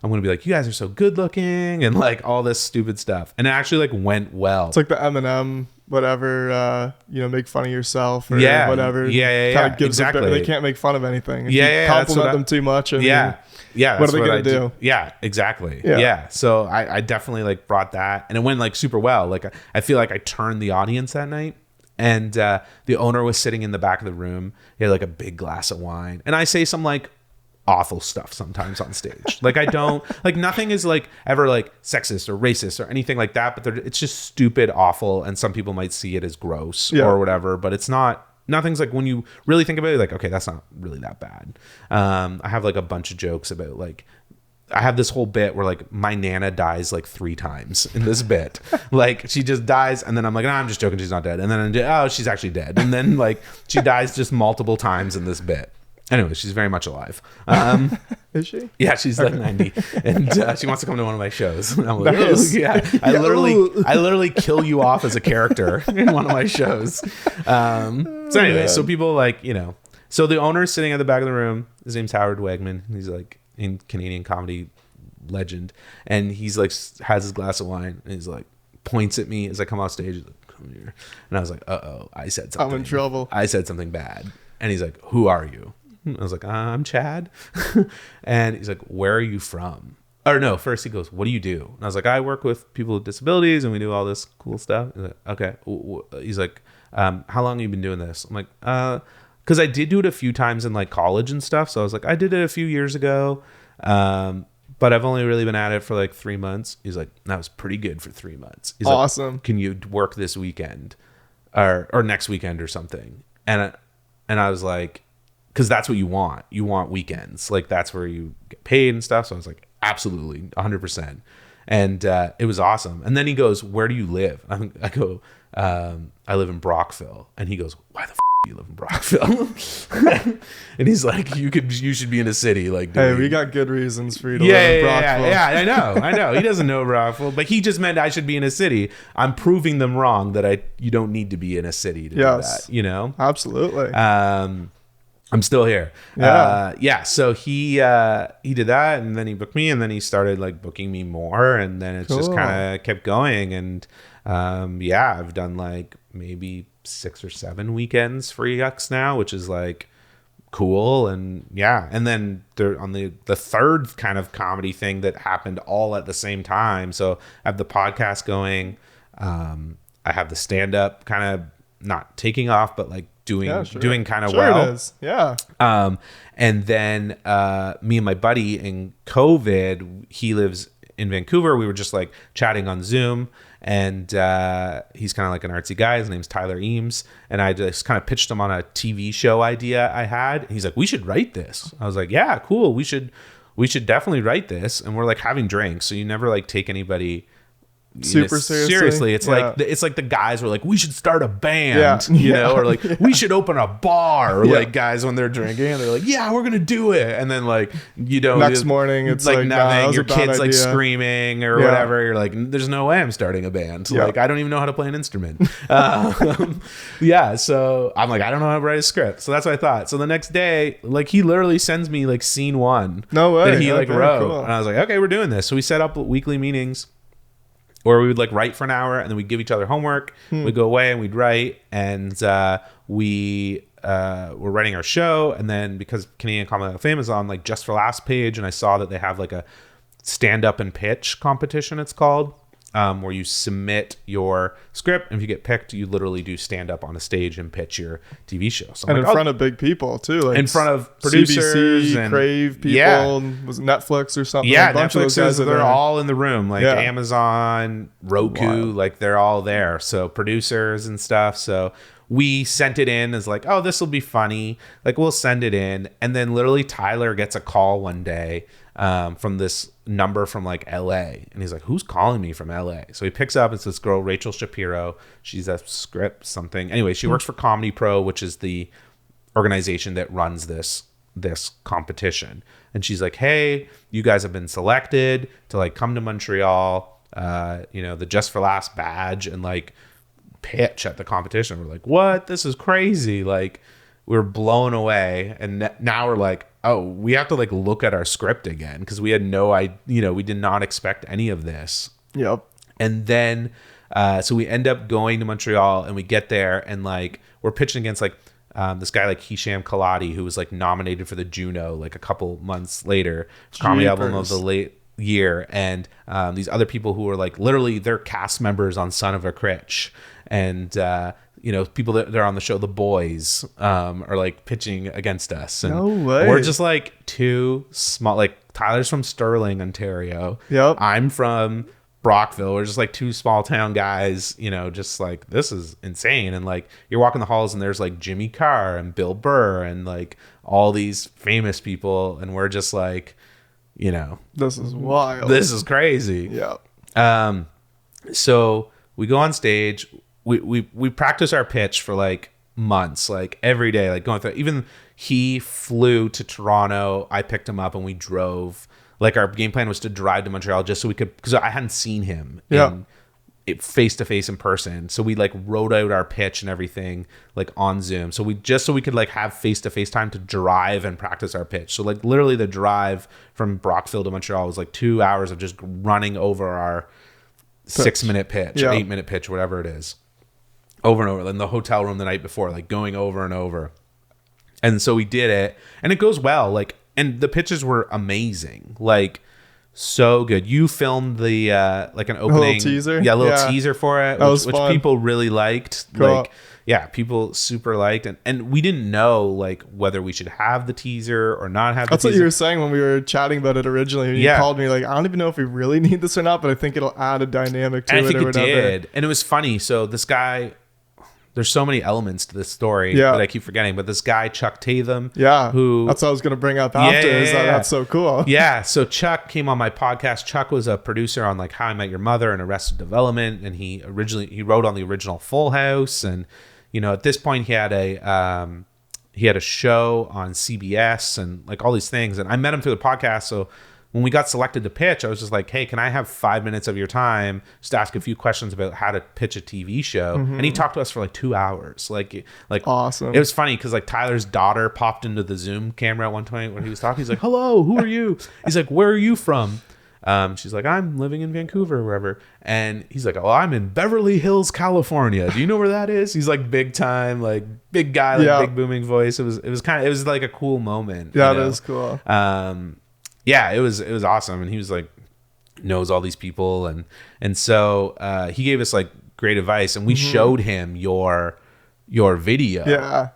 I'm going to be like, you guys are so good looking and like all this stupid stuff. And it actually like went well. It's like the Eminem, whatever, make fun of yourself or whatever. Yeah. Kind of gives exactly. They can't make fun of anything. If you compliment them too much. And what are they going to do? Yeah, exactly. Yeah. So I definitely like brought that, and it went like super well. Like I feel like I turned the audience that night. And the owner was sitting in the back of the room. He had like a big glass of wine. And I say some like awful stuff sometimes on stage. Like I don't, like nothing is like ever like sexist or racist or anything like that. But it's just stupid, awful. And some people might see it as gross or whatever. But it's not, nothing's like, when you really think about it, like, okay, that's not really that bad. I have like a bunch of jokes about like, I have this whole bit where like my Nana dies like 3 times in this bit. Like she just dies, and then I'm like, no, I'm just joking, she's not dead. And then she's actually dead. And then like she dies just multiple times in this bit. Anyway, she's very much alive. Is she? Yeah, she's like 90, and she wants to come to one of my shows. And I'm like, I literally kill you off as a character in one of my shows. So anyway, so people like, so the owner's sitting at the back of the room. His name's Howard Wegman. He's like in Canadian comedy legend, and he's like has his glass of wine, and he's like points at me as I come off stage. He's like, come here. And I was like, I said something. I'm in trouble. I said something bad. And he's like, who are you? I was like, I'm Chad. And he's like, where are you from? Or no, first he goes, what do you do? And I was like, I work with people with disabilities, and we do all this cool stuff. He's like, okay. He's like, how long have you been doing this? I'm like, because I did do it a few times in like college and stuff. So I was like, I did it a few years ago. But I've only really been at it for like 3 months. He's like, that was pretty good for 3 months. He's awesome. Like, can you work this weekend or next weekend or something? And I was like, because that's what you want. You want weekends. Like that's where you get paid and stuff. So I was like, absolutely, 100%. And it was awesome. And then he goes, where do you live? I go, I live in Brockville. And he goes, why the you live in Brockville? And he's like, you should be in a city. Like, hey, we got good reasons for you to live in Brockville. Yeah, I know. He doesn't know Brockville, but he just meant I should be in a city. I'm proving them wrong that you don't need to be in a city to do that. You know, absolutely. I'm still here. So he did that, and then he booked me, and then he started like booking me more, and then it just kind of kept going. And I've done like maybe 6 or 7 weekends for EX now, which is like cool. And and then they're on the third kind of comedy thing that happened all at the same time. So I have the podcast going. I have the stand-up kind of not taking off, but like doing kind of well. It is. Yeah. And then me and my buddy in COVID, he lives in Vancouver. We were just like chatting on Zoom, and he's kind of like an artsy guy. His name's Tyler Eames, and I just kind of pitched him on a TV show idea I had. And he's like, we should write this. I was like, yeah, cool. We should definitely write this. And we're like having drinks, so you never like take anybody super seriously. It's like the guys were like, we should start a band, you know, or like we should open a bar, or like guys when they're drinking and they're like, yeah, we're gonna do it, and then like next morning it's like nothing, your kid's like screaming or whatever, you're like, there's no way I'm starting a band, like I don't even know how to play an instrument. So I'm like, I don't know how to write a script. So that's what I thought. So the next day, like he literally sends me like scene 1 no way that he like wrote, cool. and I was like, okay, we're doing this. So we set up weekly meetings, or we would like write for an hour, and then we'd give each other homework. We'd go away and we'd write, and we were writing our show. And then because Canadian Comedy Fame is on like Just for Laughs page, and I saw that they have like a stand up and pitch competition, it's called, where you submit your script, and if you get picked, you literally do stand up on a stage and pitch your TV show. So and in front of big people too, like in front of producers CBC, and Crave people, and was it Netflix or something? Yeah, a bunch Netflix of those guys they're all in the room, like Amazon, Roku, like they're all there. So producers and stuff. So we sent it in as like, oh, this will be funny. Like we'll send it in, and then literally Tyler gets a call one day from this number from like LA, and he's like, who's calling me from LA? So he picks up, it's this girl Rachel Shapiro. She's a script something, anyway, she works for Comedy Pro, which is the organization that runs this competition. And she's like, hey, you guys have been selected to like come to Montreal, the Just for Laughs badge, and like pitch at the competition. We're like, what? This is crazy. Like we're blown away. And now we're like, oh, we have to like look at our script again, because we had no idea, we did not expect any of this. Yep. And then so we end up going to Montreal, and we get there, and like we're pitching against like this guy like Hisham Kaladi, who was like nominated for the Juno like a couple months later, comedy album of the late year, and these other people who were like literally they're cast members on Son of a Critch, and people that are on the show, The Boys, are like pitching against us. And no way. We're just like two small, like Tyler's from Sterling, Ontario. Yep. I'm from Brockville. We're just like two small town guys, just like, this is insane. And like you're walking the halls, and there's like Jimmy Carr and Bill Burr and like all these famous people, and we're just like, this is wild. This is crazy. Yeah. So we go on stage. We practice our pitch for like months, like every day, like going through. Even he flew to Toronto. I picked him up, and we drove. Like our game plan was to drive to Montreal just so we could, because I hadn't seen him face to face in person. So we like wrote out our pitch and everything like on Zoom. So we could like have face to face time to drive and practice our pitch. So like literally the drive from Brockville to Montreal was like 2 hours of just running over our 6-minute pitch, 8-minute pitch, whatever it is, over and over. In the hotel room the night before, like going over and over. And so we did it, and it goes well. Like, and the pitches were amazing. Like so good. You filmed the like an opening, a little teaser. Yeah, a little teaser for it, which people really liked. Cool. Like, yeah, people super liked, and we didn't know like whether we should have the teaser or not have the teaser. That's what you were saying when we were chatting about it originally. You called me like, I don't even know if we really need this or not, but I think it'll add a dynamic to it. I think or whatever. did, and it was funny. So this guy, there's so many elements to this story that I keep forgetting, but this guy Chuck Tatham, who that's what I was going to bring up after. That's so cool. Yeah, so Chuck came on my podcast. Chuck was a producer on like How I Met Your Mother and Arrested Development, and he wrote on the original Full House, and at this point he had a show on CBS and like all these things, and I met him through the podcast. So when we got selected to pitch, I was just like, hey, can I have 5 minutes of your time just to ask a few questions about how to pitch a TV show? And he talked to us for like 2 hours. Like awesome. It was funny because like Tyler's daughter popped into the Zoom camera at one point when he was talking. He's like, hello, who are you? He's like, where are you from? She's like, I'm living in Vancouver or wherever. And he's like, oh, I'm in Beverly Hills, California. Do you know where that is? He's like big time, like big guy, like big booming voice. It was like a cool moment. Yeah, it is cool. Yeah, it was awesome. And he was like, knows all these people. And so he gave us like great advice, and we showed him your video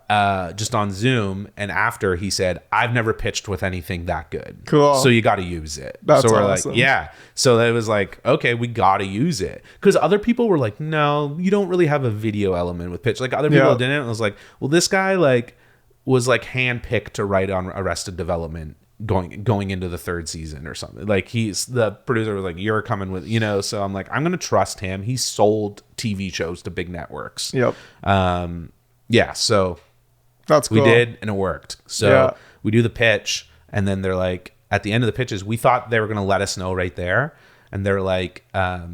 just on Zoom, and after he said, I've never pitched with anything that good. Cool. So you got to use it. That's so we're awesome. like, yeah. So it was like, okay, we got to use it. Because other people were like, no, you don't really have a video element with pitch. Like other people didn't. I was like, well, this guy like was like handpicked to write on Arrested Development going into the third season or something. Like the producer was like, you're coming with, so I'm like, I'm going to trust him. He sold TV shows to big networks. Yep. Yeah. So that's cool. We did, and it worked. So we do the pitch, and then they're like, at the end of the pitches, we thought they were going to let us know right there. And they're like, all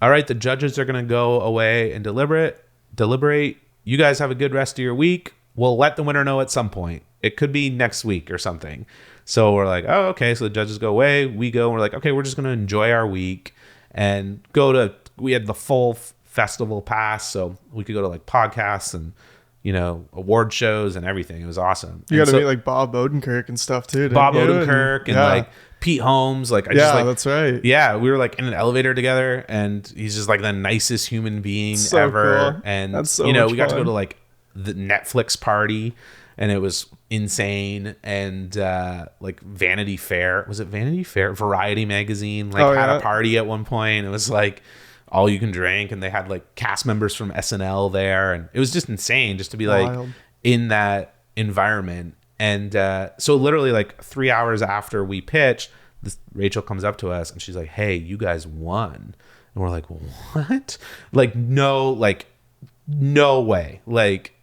right, the judges are going to go away and deliberate. You guys have a good rest of your week. We'll let the winner know at some point. It could be next week or something. So we're like, oh, okay. So the judges go away. We go, and we're like, okay, we're just going to enjoy our week and we had the full festival pass. So we could go to like podcasts and, award shows and everything. It was awesome. You got to meet like Bob Odenkirk and stuff too. Bob Odenkirk and like Pete Holmes. Like, that's right. Yeah. We were like in an elevator together, and he's just like the nicest human being so ever. Cool. And, that's so we much got fun. to go to like the Netflix party, and it was insane. And like Vanity Fair, was it Vanity Fair? Variety magazine had a party at one point. It was like all you can drink, and they had like cast members from SNL there, and it was just insane just to be like in that environment. And so literally like 3 hours after we pitched, Rachel comes up to us and she's like, hey, you guys won. And we're like, what? Like no way. Like,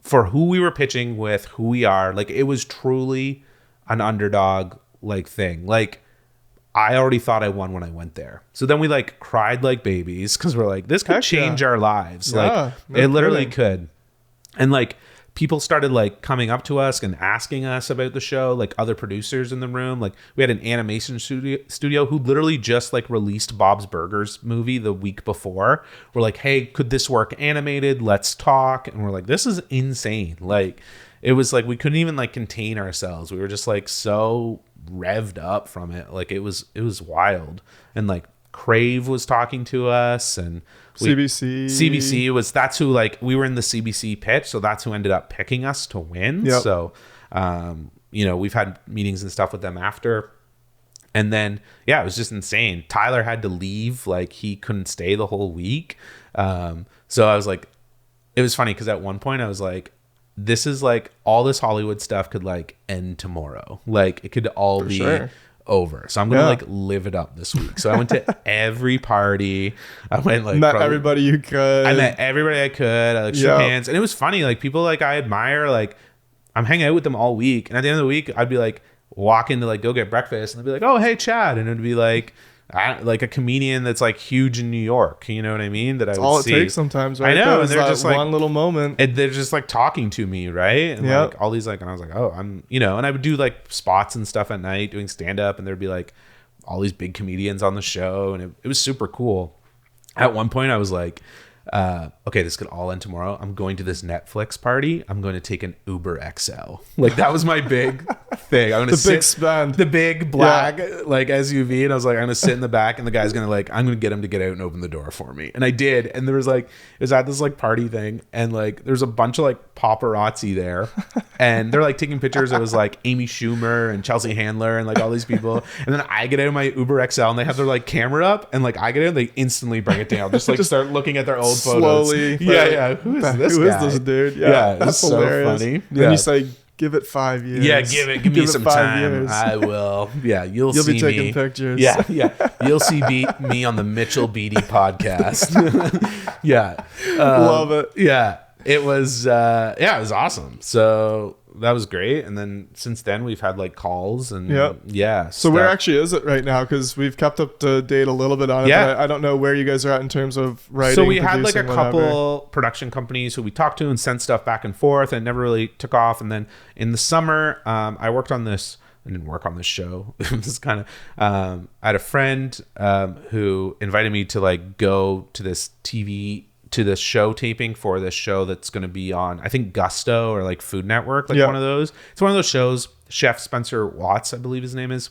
for who we were pitching with, who we are, like it was truly an underdog like thing. Like I already thought I won when I went there. So then we like cried like babies because we're like, this could change our lives. Like it literally could. And like people started like coming up to us and asking us about the show, like other producers in the room. Like we had an animation studio who literally just like released Bob's Burgers movie the week before. We're like, hey, could this work animated? Let's talk. And we're like, this is insane. Like it was like we couldn't even like contain ourselves. We were just like so revved up from it. Like it was wild. And like Crave was talking to us, and CBC was, that's who, like we were in the CBC pitch, so that's who ended up picking us to win. So we've had meetings and stuff with them after, and then it was just insane. Tyler had to leave, like he couldn't stay the whole week. So I was like, it was funny because at one point I was like, this is like all this Hollywood stuff could like end tomorrow. Like it could all be over. So I'm gonna like live it up this week. So I went to every party. I went like met everybody you could. I met everybody I could. I like shook hands, and it was funny. Like people like I admire. Like I'm hanging out with them all week, and at the end of the week, I'd be like walking to like go get breakfast, and they'd be like, "Oh, hey, Chad," and it'd be like a comedian that's like huge in New York. You know what I mean? That I would all it see. takes sometimes, right? I know, and they're just like one little moment. And they're just like talking to me, right? And like all these like, and I was like, oh, I'm, and I would do like spots and stuff at night doing stand up, and there'd be like all these big comedians on the show, and it was super cool. At one point, I was like, okay, this could all end tomorrow. I'm going to this Netflix party. I'm going to take an Uber XL. Like that was my big thing. I'm gonna big spend. The big black like SUV, and I was like, I'm gonna sit in the back, and the guy's gonna like, I'm gonna get him to get out and open the door for me, and I did. And there was like, it was at this like party thing, and like there's a bunch of like paparazzi there, and they're like taking pictures. It was like Amy Schumer and Chelsea Handler and like all these people, and then I get out of my Uber XL, and they have their like camera up, and like I get out, and they instantly bring it down, just like start looking at their old slowly. photos. Yeah. Who is this guy? Who is this dude? Yeah, that's so hilarious. Funny. Then you say, give it 5 years. Yeah, give me some 5 time. Years. I will. Yeah, you'll see be taking me. pictures. Yeah. You'll see me on the Mitchell Beatty podcast. Yeah, love it. Yeah, it was. It was awesome. So that was great. And then since then we've had like calls and So where actually is it right now? Because we've kept up to date a little bit on it. But I don't know where you guys are at in terms of writing. So we had like a couple production companies who we talked to and sent stuff back and forth, and never really took off. And then in the summer, I worked on this. I didn't work on this show. It was kind of. I had a friend who invited me to like go to this show taping for this show that's going to be on, I think, Gusto or like Food Network, like one of those. It's one of those shows. Chef Spencer Watts, I believe his name is,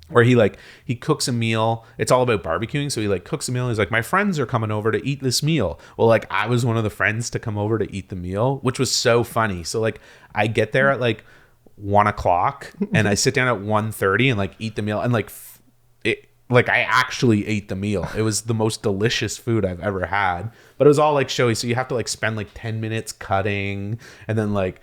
where he cooks a meal. It's all about barbecuing. So he like cooks a meal. And he's like, my friends are coming over to eat this meal. Well, like I was one of the friends to come over to eat the meal, which was so funny. So like I get there at like 1:00 and I sit down at 1:30 and like eat the meal, and like I actually ate the meal. It was the most delicious food I've ever had, but it was all like showy. So you have to like spend like 10 minutes cutting, and then like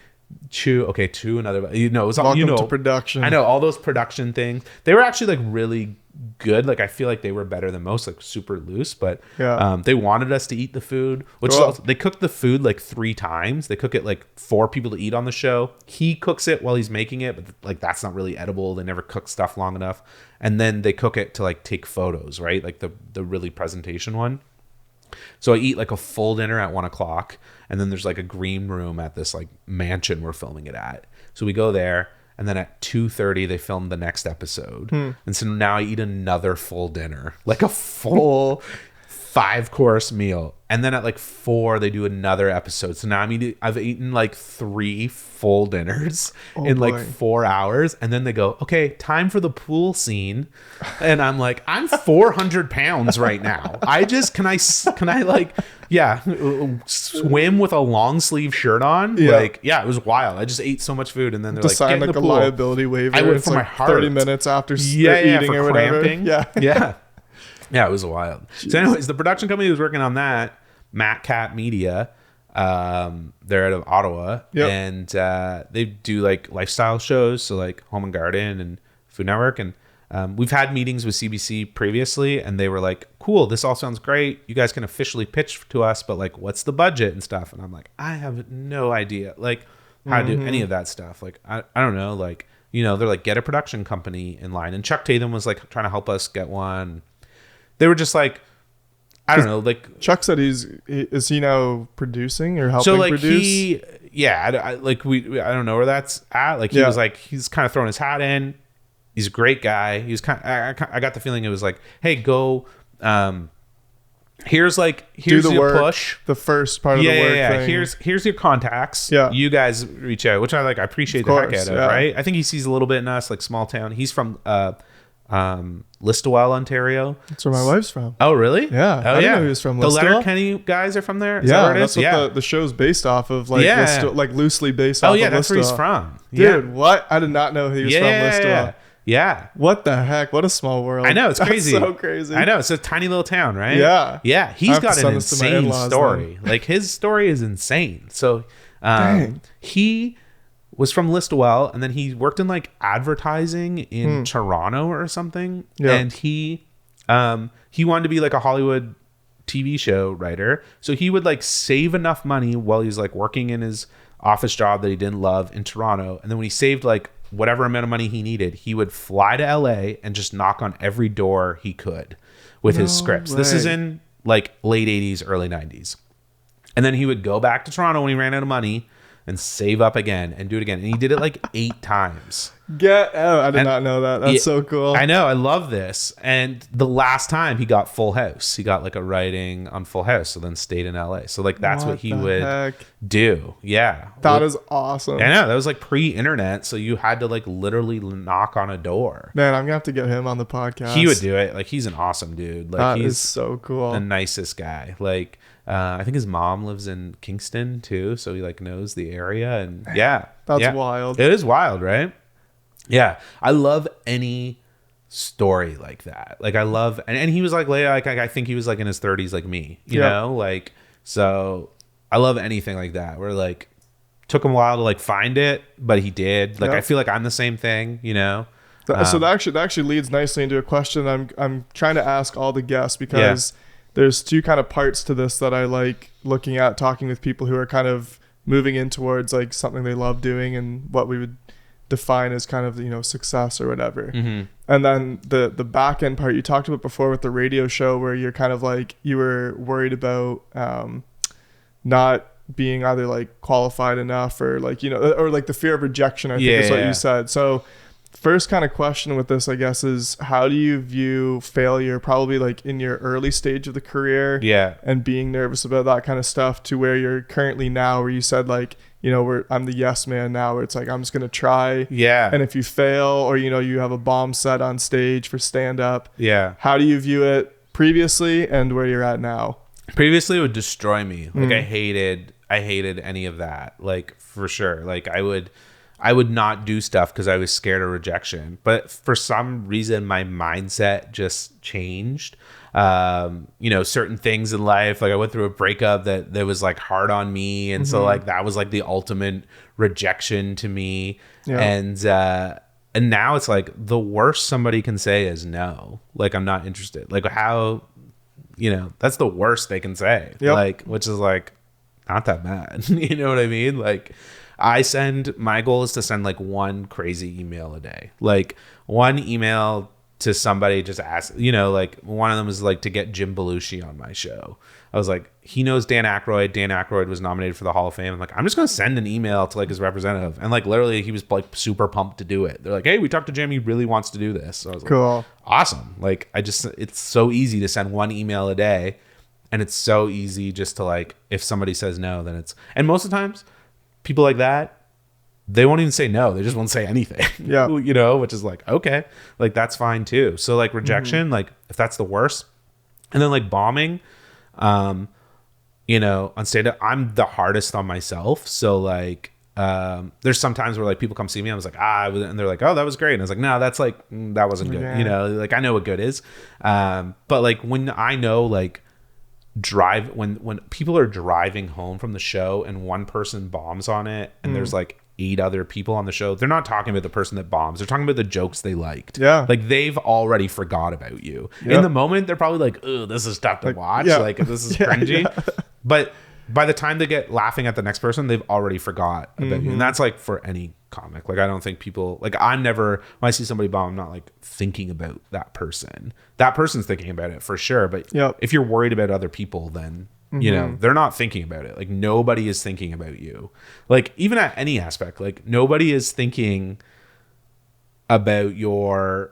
chew another, it was all, welcome to production. I know all those production things. They were actually like really good. Like I feel like they were better than most, like super loose, but they wanted us to eat the food, which they cooked the food like 3 times. They cook it like 4 people to eat on the show. He cooks it while he's making it, but like that's not really edible. They never cook stuff long enough. And then they cook it to like take photos, right? Like the really presentation one. So I eat like a full dinner at 1:00, and then there's like a green room at this like mansion we're filming it at. So we go there, and then at 2:30 they film the next episode. And so now I eat another full dinner, like a full 5-course meal. And then at like 4 they do another episode. So now I've eaten like 3 full dinners like 4 hours. And then they go, okay, time for the pool scene. And I'm like, I'm 400 pounds right now. Can I like, swim with a long sleeve shirt on? Like, it was wild. I just ate so much food. And then they're like, sign like a liability waiver. I went for my heart. 30 minutes after eating or whatever. Cramping. Yeah, it was wild. Jeez. So anyways, the production company was working on that, Matt Cat Media. They're out of Ottawa, and they do like lifestyle shows, so like Home and Garden and Food Network. And we've had meetings with CBC previously, and they were like, cool, this all sounds great. You guys can officially pitch to us, but like, what's the budget and stuff? And I'm like, I have no idea, like how to do any of that stuff. Like, I don't know, like, they're like, get a production company in line. And Chuck Tatum was like trying to help us get one. They were just like, I don't know, like Chuck said is he now producing or helping produce? I don't know where that's at. Like he was like, he's kind of throwing his hat in. He's a great guy. He was I got the feeling it was like, hey, go, here's the your work, push. The first part of the work thing. Here's your contacts. Yeah. You guys reach out, which I appreciate the heck out of, right? I think he sees a little bit in us, like small town. He's from Listowel, Ontario. That's where my wife's from. Oh, really? Yeah. I didn't know he was from Listowel. The Letterkenny guys are from there? Is that's what the show's based off of. Like, like loosely based off of Listowel. That's where he's from. Dude, what? I did not know he was from Listowel. Yeah. What the heck? What a small world. I know. It's crazy. That's so crazy. I know. It's a tiny little town, right? Yeah. Yeah. He's got an insane story. Like, his story is insane. So, he was from Listowel, and then he worked in like advertising in Toronto or something. Yeah. And he wanted to be like a Hollywood TV show writer. So he would like save enough money while he's like working in his office job that he didn't love in Toronto. And then when he saved like whatever amount of money he needed, he would fly to LA and just knock on every door he could with his scripts. This is in like late 80s, early 90s. And then he would go back to Toronto when he ran out of money, and save up again and do it again. And he did it like 8 times. Get out. I did not know that. That's so cool. I know. I love this. And the last time he got Full House, he got like a writing on Full House, so then stayed in LA. So like that's what he would do. Yeah. That is awesome. I know. That was like pre-internet, so you had to like literally knock on a door. Man, I'm gonna have to get him on the podcast. He would do it. Like he's an awesome dude. Like that is so cool. The nicest guy. Like I think his mom lives in Kingston too, so he like knows the area. And that's wild. It is wild, right? Yeah, I love any story like that. Like I love, and he was like later, like I think he was like in his 30s, like me, you know, like, so I love anything like that where like took him a while to like find it, but he did. Like I feel like I'm the same thing, you know. So that actually leads nicely into a question I'm trying to ask all the guests, because there's 2 kind of parts to this that I like looking at, talking with people who are kind of moving in towards like something they love doing and what we would define as kind of, you know, success or whatever. And then the back end part you talked about before with the radio show, where you're kind of like, you were worried about not being either like qualified enough or like, you know, or like the fear of rejection, I think is what you said. So first kind of question with this, I guess, is how do you view failure, probably like in your early stage of the career, and being nervous about that kind of stuff, to where you're currently now, where you said like, you know, I'm the yes man now, where it's like, I'm just going to try. And if you fail, or, you know, you have a bomb set on stage for stand up. How do you view it previously and where you're at now? Previously it would destroy me. Like I hated any of that. Like for sure. Like I would not do stuff because I was scared of rejection. But for some reason, my mindset just changed. You know, certain things in life, like I went through a breakup that was like hard on me. And so like that was like the ultimate rejection to me. And now it's like the worst somebody can say is no. Like, I'm not interested. Like how, you know, that's the worst they can say. Like, which is like not that bad. You know what I mean? Like, my goal is to send like 1 crazy email a day, like 1 email to somebody, just ask, you know, like one of them is like to get Jim Belushi on my show. I was like, he knows Dan Aykroyd was nominated for the Hall of Fame. I'm like, I'm just going to send an email to like his representative. And like, literally he was like super pumped to do it. They're like, hey, we talked to Jim. He really wants to do this. So I was like, cool. Awesome. Like it's so easy to send 1 email a day. And it's so easy just to like, if somebody says no, then and most of the times people like that, they won't even say no. They just won't say anything. You know, which is like, okay, like that's fine too. So like rejection, like if that's the worst, and then like bombing, you know, on stage, I'm the hardest on myself. So like, there's sometimes where like people come see me, I was like, and they're like, oh, that was great. And I was like, no, that's like, that wasn't good. You know, like I know what good is. But like when I know like when people are driving home from the show and one person bombs on it and there's like 8 other people on the show, they're not talking about the person that bombs. They're talking about the jokes they liked. Like they've already forgot about you. In the moment, they're probably like, oh, this is tough to watch. Like this is cringy. But by the time they get laughing at the next person, they've already forgot about you. And that's like for any comic. Like I don't think people, like I'm never, when I see somebody bomb, I'm not like thinking about that person. That person's thinking about it for sure. But if you're worried about other people, then you know, they're not thinking about it. Like nobody is thinking about you. Like even at any aspect, like nobody is thinking about your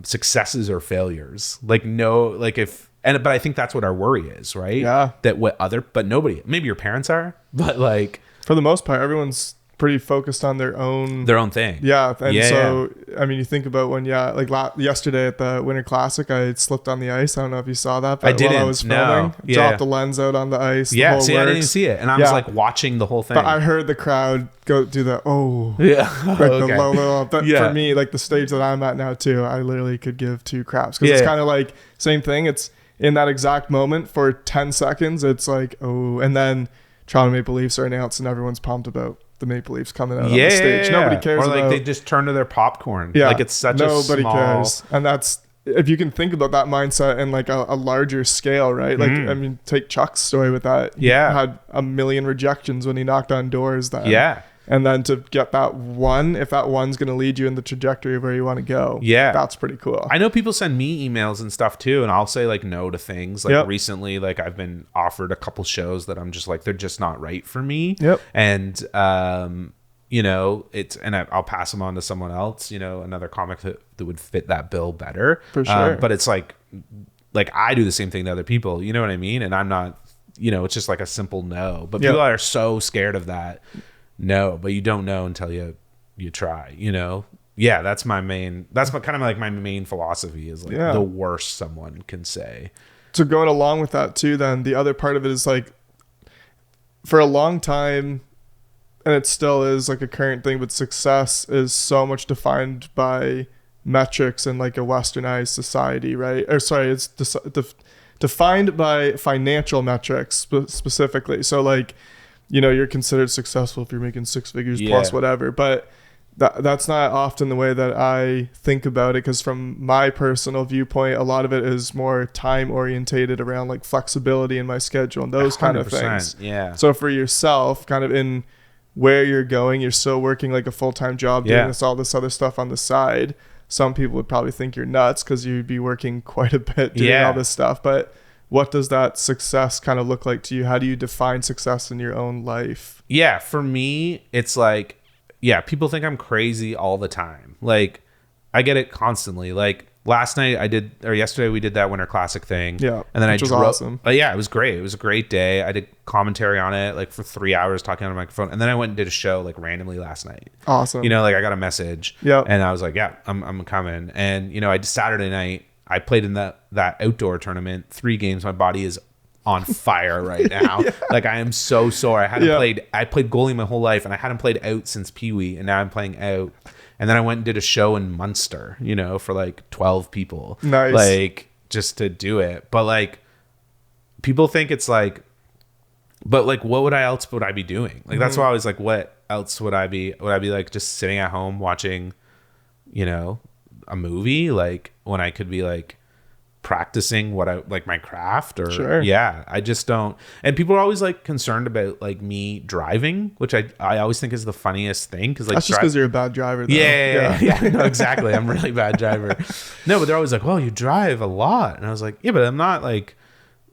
successes or failures. Like no, like but I think that's what our worry is, right? That but nobody, maybe your parents are, but like for the most part, everyone's pretty focused on their own thing. I mean, you think about when like yesterday at the Winter Classic, I slipped on the ice. I don't know if you saw that, but while I was filming, dropped the lens out on the ice. I didn't see it, and I was like watching the whole thing. But I heard the crowd go do the the low. But for me, like the stage that I'm at now too, I literally could give 2 craps, because it's kind of like same thing. It's in that exact moment for 10 seconds. It's like and then Toronto Maple Leafs are announced, and everyone's pumped about the Maple Leafs coming out on the stage. Nobody cares. Or like they just turn to their popcorn. Like it's such nobody cares. And that's, if you can think about that mindset in like a larger scale, right? Like I mean, take Chuck's story with that. He had a million rejections when he knocked on doors. Then And then to get that one, if that one's going to lead you in the trajectory of where you want to go, that's pretty cool. I know people send me emails and stuff too, and I'll say like no to things. Like recently, like I've been offered a couple shows that I'm just like, they're just not right for me. And you know, I'll pass them on to someone else, you know, another comic that would fit that bill better. For sure. But it's like I do the same thing to other people, you know what I mean? And I'm not, you know, it's just like a simple no. But people are so scared of that. No, but you don't know until you try, you know? Yeah, that's kind of like my main philosophy is like the worst someone can say. So going along with that too, then the other part of it is like, for a long time, and it still is like a current thing, but success is so much defined by metrics in like a westernized society, right? Or sorry, it's defined by financial metrics specifically. So like, you know, you're considered successful if you're making 6 figures plus whatever, but that's not often the way that I think about it, because from my personal viewpoint, a lot of it is more time orientated around like flexibility in my schedule and those kind of things. Yeah. So for yourself, kind of in where you're going, you're still working like a full-time job doing all this other stuff on the side. Some people would probably think you're nuts because you'd be working quite a bit doing all this stuff, but what does that success kind of look like to you? How do you define success in your own life? Yeah, for me, it's like, people think I'm crazy all the time. Like, I get it constantly. Like, yesterday we did that Winter Classic thing. Yeah, and then which was awesome. Yeah, it was great. It was a great day. I did commentary on it like for 3 hours talking on a microphone. And then I went and did a show like randomly last night. Awesome. You know, like I got a message. Yeah. And I was like, I'm coming. And, you know, I did Saturday night. I played in that outdoor tournament, 3 games. My body is on fire right now. Like I am so sore. I played goalie my whole life, and I hadn't played out since Pee Wee, and now I'm playing out. And then I went and did a show in Munster, you know, for like 12 people. Nice. Like just to do it. But like people think it's like, but like what else would I be doing? Like that's why I was like, what else would I be? Would I be like just sitting at home watching, you know, a movie, like when I could be like practicing what I like my craft? Or I just don't. And people are always like concerned about like me driving, which I always think is the funniest thing, because like that's just because you're a bad driver though. No, exactly. I'm a really bad driver. No, but they're always like, well, you drive a lot, and I was like, yeah, but I'm not like,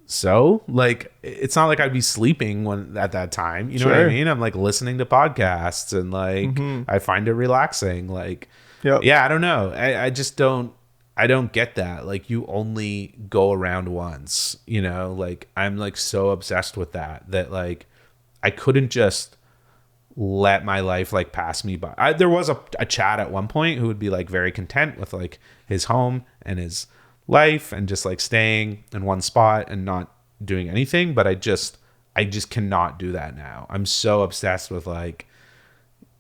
so like it's not like I'd be sleeping when at that time, you know what I mean? I'm like listening to podcasts, and like I find it relaxing. Like I don't know. I just don't get that. Like you only go around once, you know? Like I'm like so obsessed with that like I couldn't just let my life like pass me by. There was a Chad at one point who would be like very content with like his home and his life and just like staying in one spot and not doing anything, but I just cannot do that now. I'm so obsessed with like,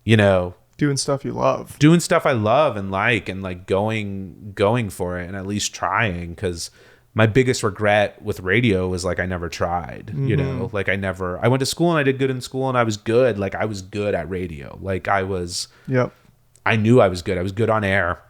you know, doing stuff you love, doing stuff I love and like going for it, and at least trying. Because my biggest regret with radio was like I never tried, you know, like I went to school and I did good in school, and I was good. Like I was good at radio. Like I knew I was good. I was good on air.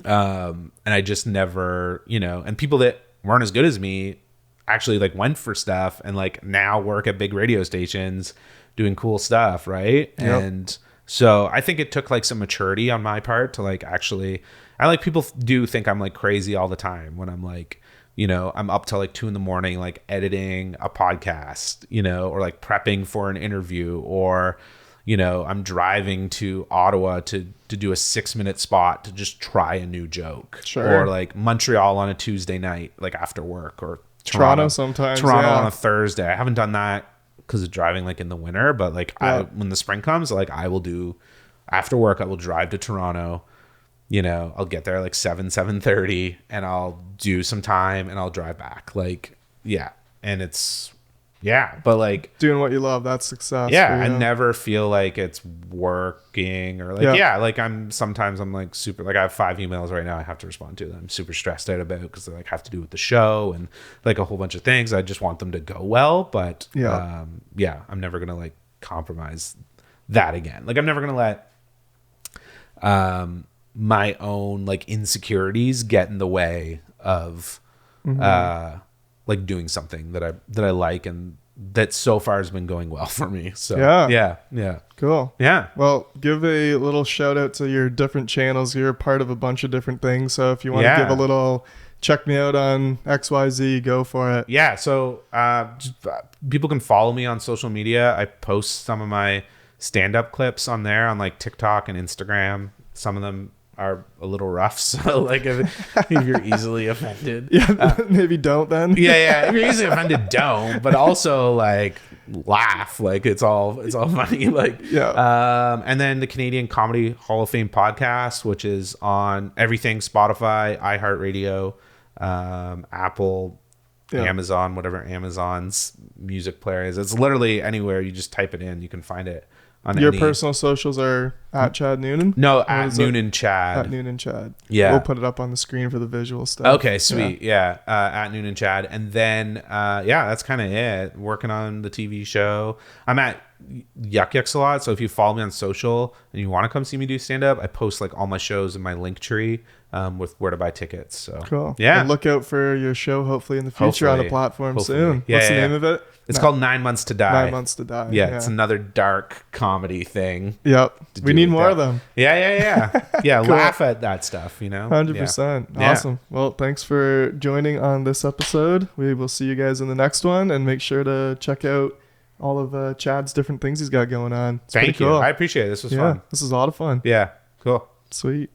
And I just never, you know, and people that weren't as good as me actually like went for stuff and like now work at big radio stations doing cool stuff. Right. And so I think it took like some maturity on my part to like actually, I like people do think I'm like crazy all the time when I'm like, you know, I'm up till like 2 a.m, like editing a podcast, you know, or like prepping for an interview, or, you know, I'm driving to Ottawa to do a 6-minute spot to just try a new joke. Or like Montreal on a Tuesday night, like after work, or Toronto sometimes. Toronto on a Thursday. I haven't done that because of driving like in the winter, but like when the spring comes, like I will do after work, I will drive to Toronto, you know, I'll get there like 7:30 and I'll do some time and I'll drive back. Like, and it's, but like doing what you love, that's success. I never feel like it's working or like, like I'm like super, like I have 5 emails right now I have to respond to that I'm super stressed out about because they like have to do with the show and like a whole bunch of things. I just want them to go well, but I'm never gonna like compromise that again. Like I'm never gonna let my own like insecurities get in the way of like doing something that I like and that so far has been going well for me. So yeah. Cool. Yeah. Well, give a little shout out to your different channels. You're a part of a bunch of different things. So if you want to give a little check me out on XYZ, go for it. Yeah. So people can follow me on social media. I post some of my stand-up clips on there on like TikTok and Instagram. Some of them are a little rough, so like if you're easily offended, maybe don't then. If you're easily offended, don't. But also like laugh, like it's all funny, like and then the Canadian Comedy Hall of Fame podcast, which is on everything: Spotify, iHeartRadio, Apple, Amazon, whatever Amazon's music player is. It's literally anywhere you just type it in, you can find it. Your personal socials are at Chad Noonan? No, at Noonan Chad. At Noonan Chad. Yeah. We'll put it up on the screen for the visual stuff. Okay, sweet. Yeah. At Noonan Chad. And then, that's kind of it. Working on the TV show. I'm at Yuck Yucks a lot. So if you follow me on social and you want to come see me do stand-up, I post like all my shows in my link tree with where to buy tickets. So cool. Yeah. And look out for your show hopefully in the future on a platform soon. Yeah, What's the name of it? It's called 9 Months to Die. 9 Months to Die. Yeah, it's another dark comedy thing. Yep. We need more of them. Yeah. Yeah, Cool. Laugh at that stuff, 100%. Yeah. Awesome. Well, thanks for joining on this episode. We will see you guys in the next one, and make sure to check out all of Chad's different things he's got going on. It's Thank you. cool. I appreciate it. This was fun. This is a lot of fun. Yeah, cool. Sweet.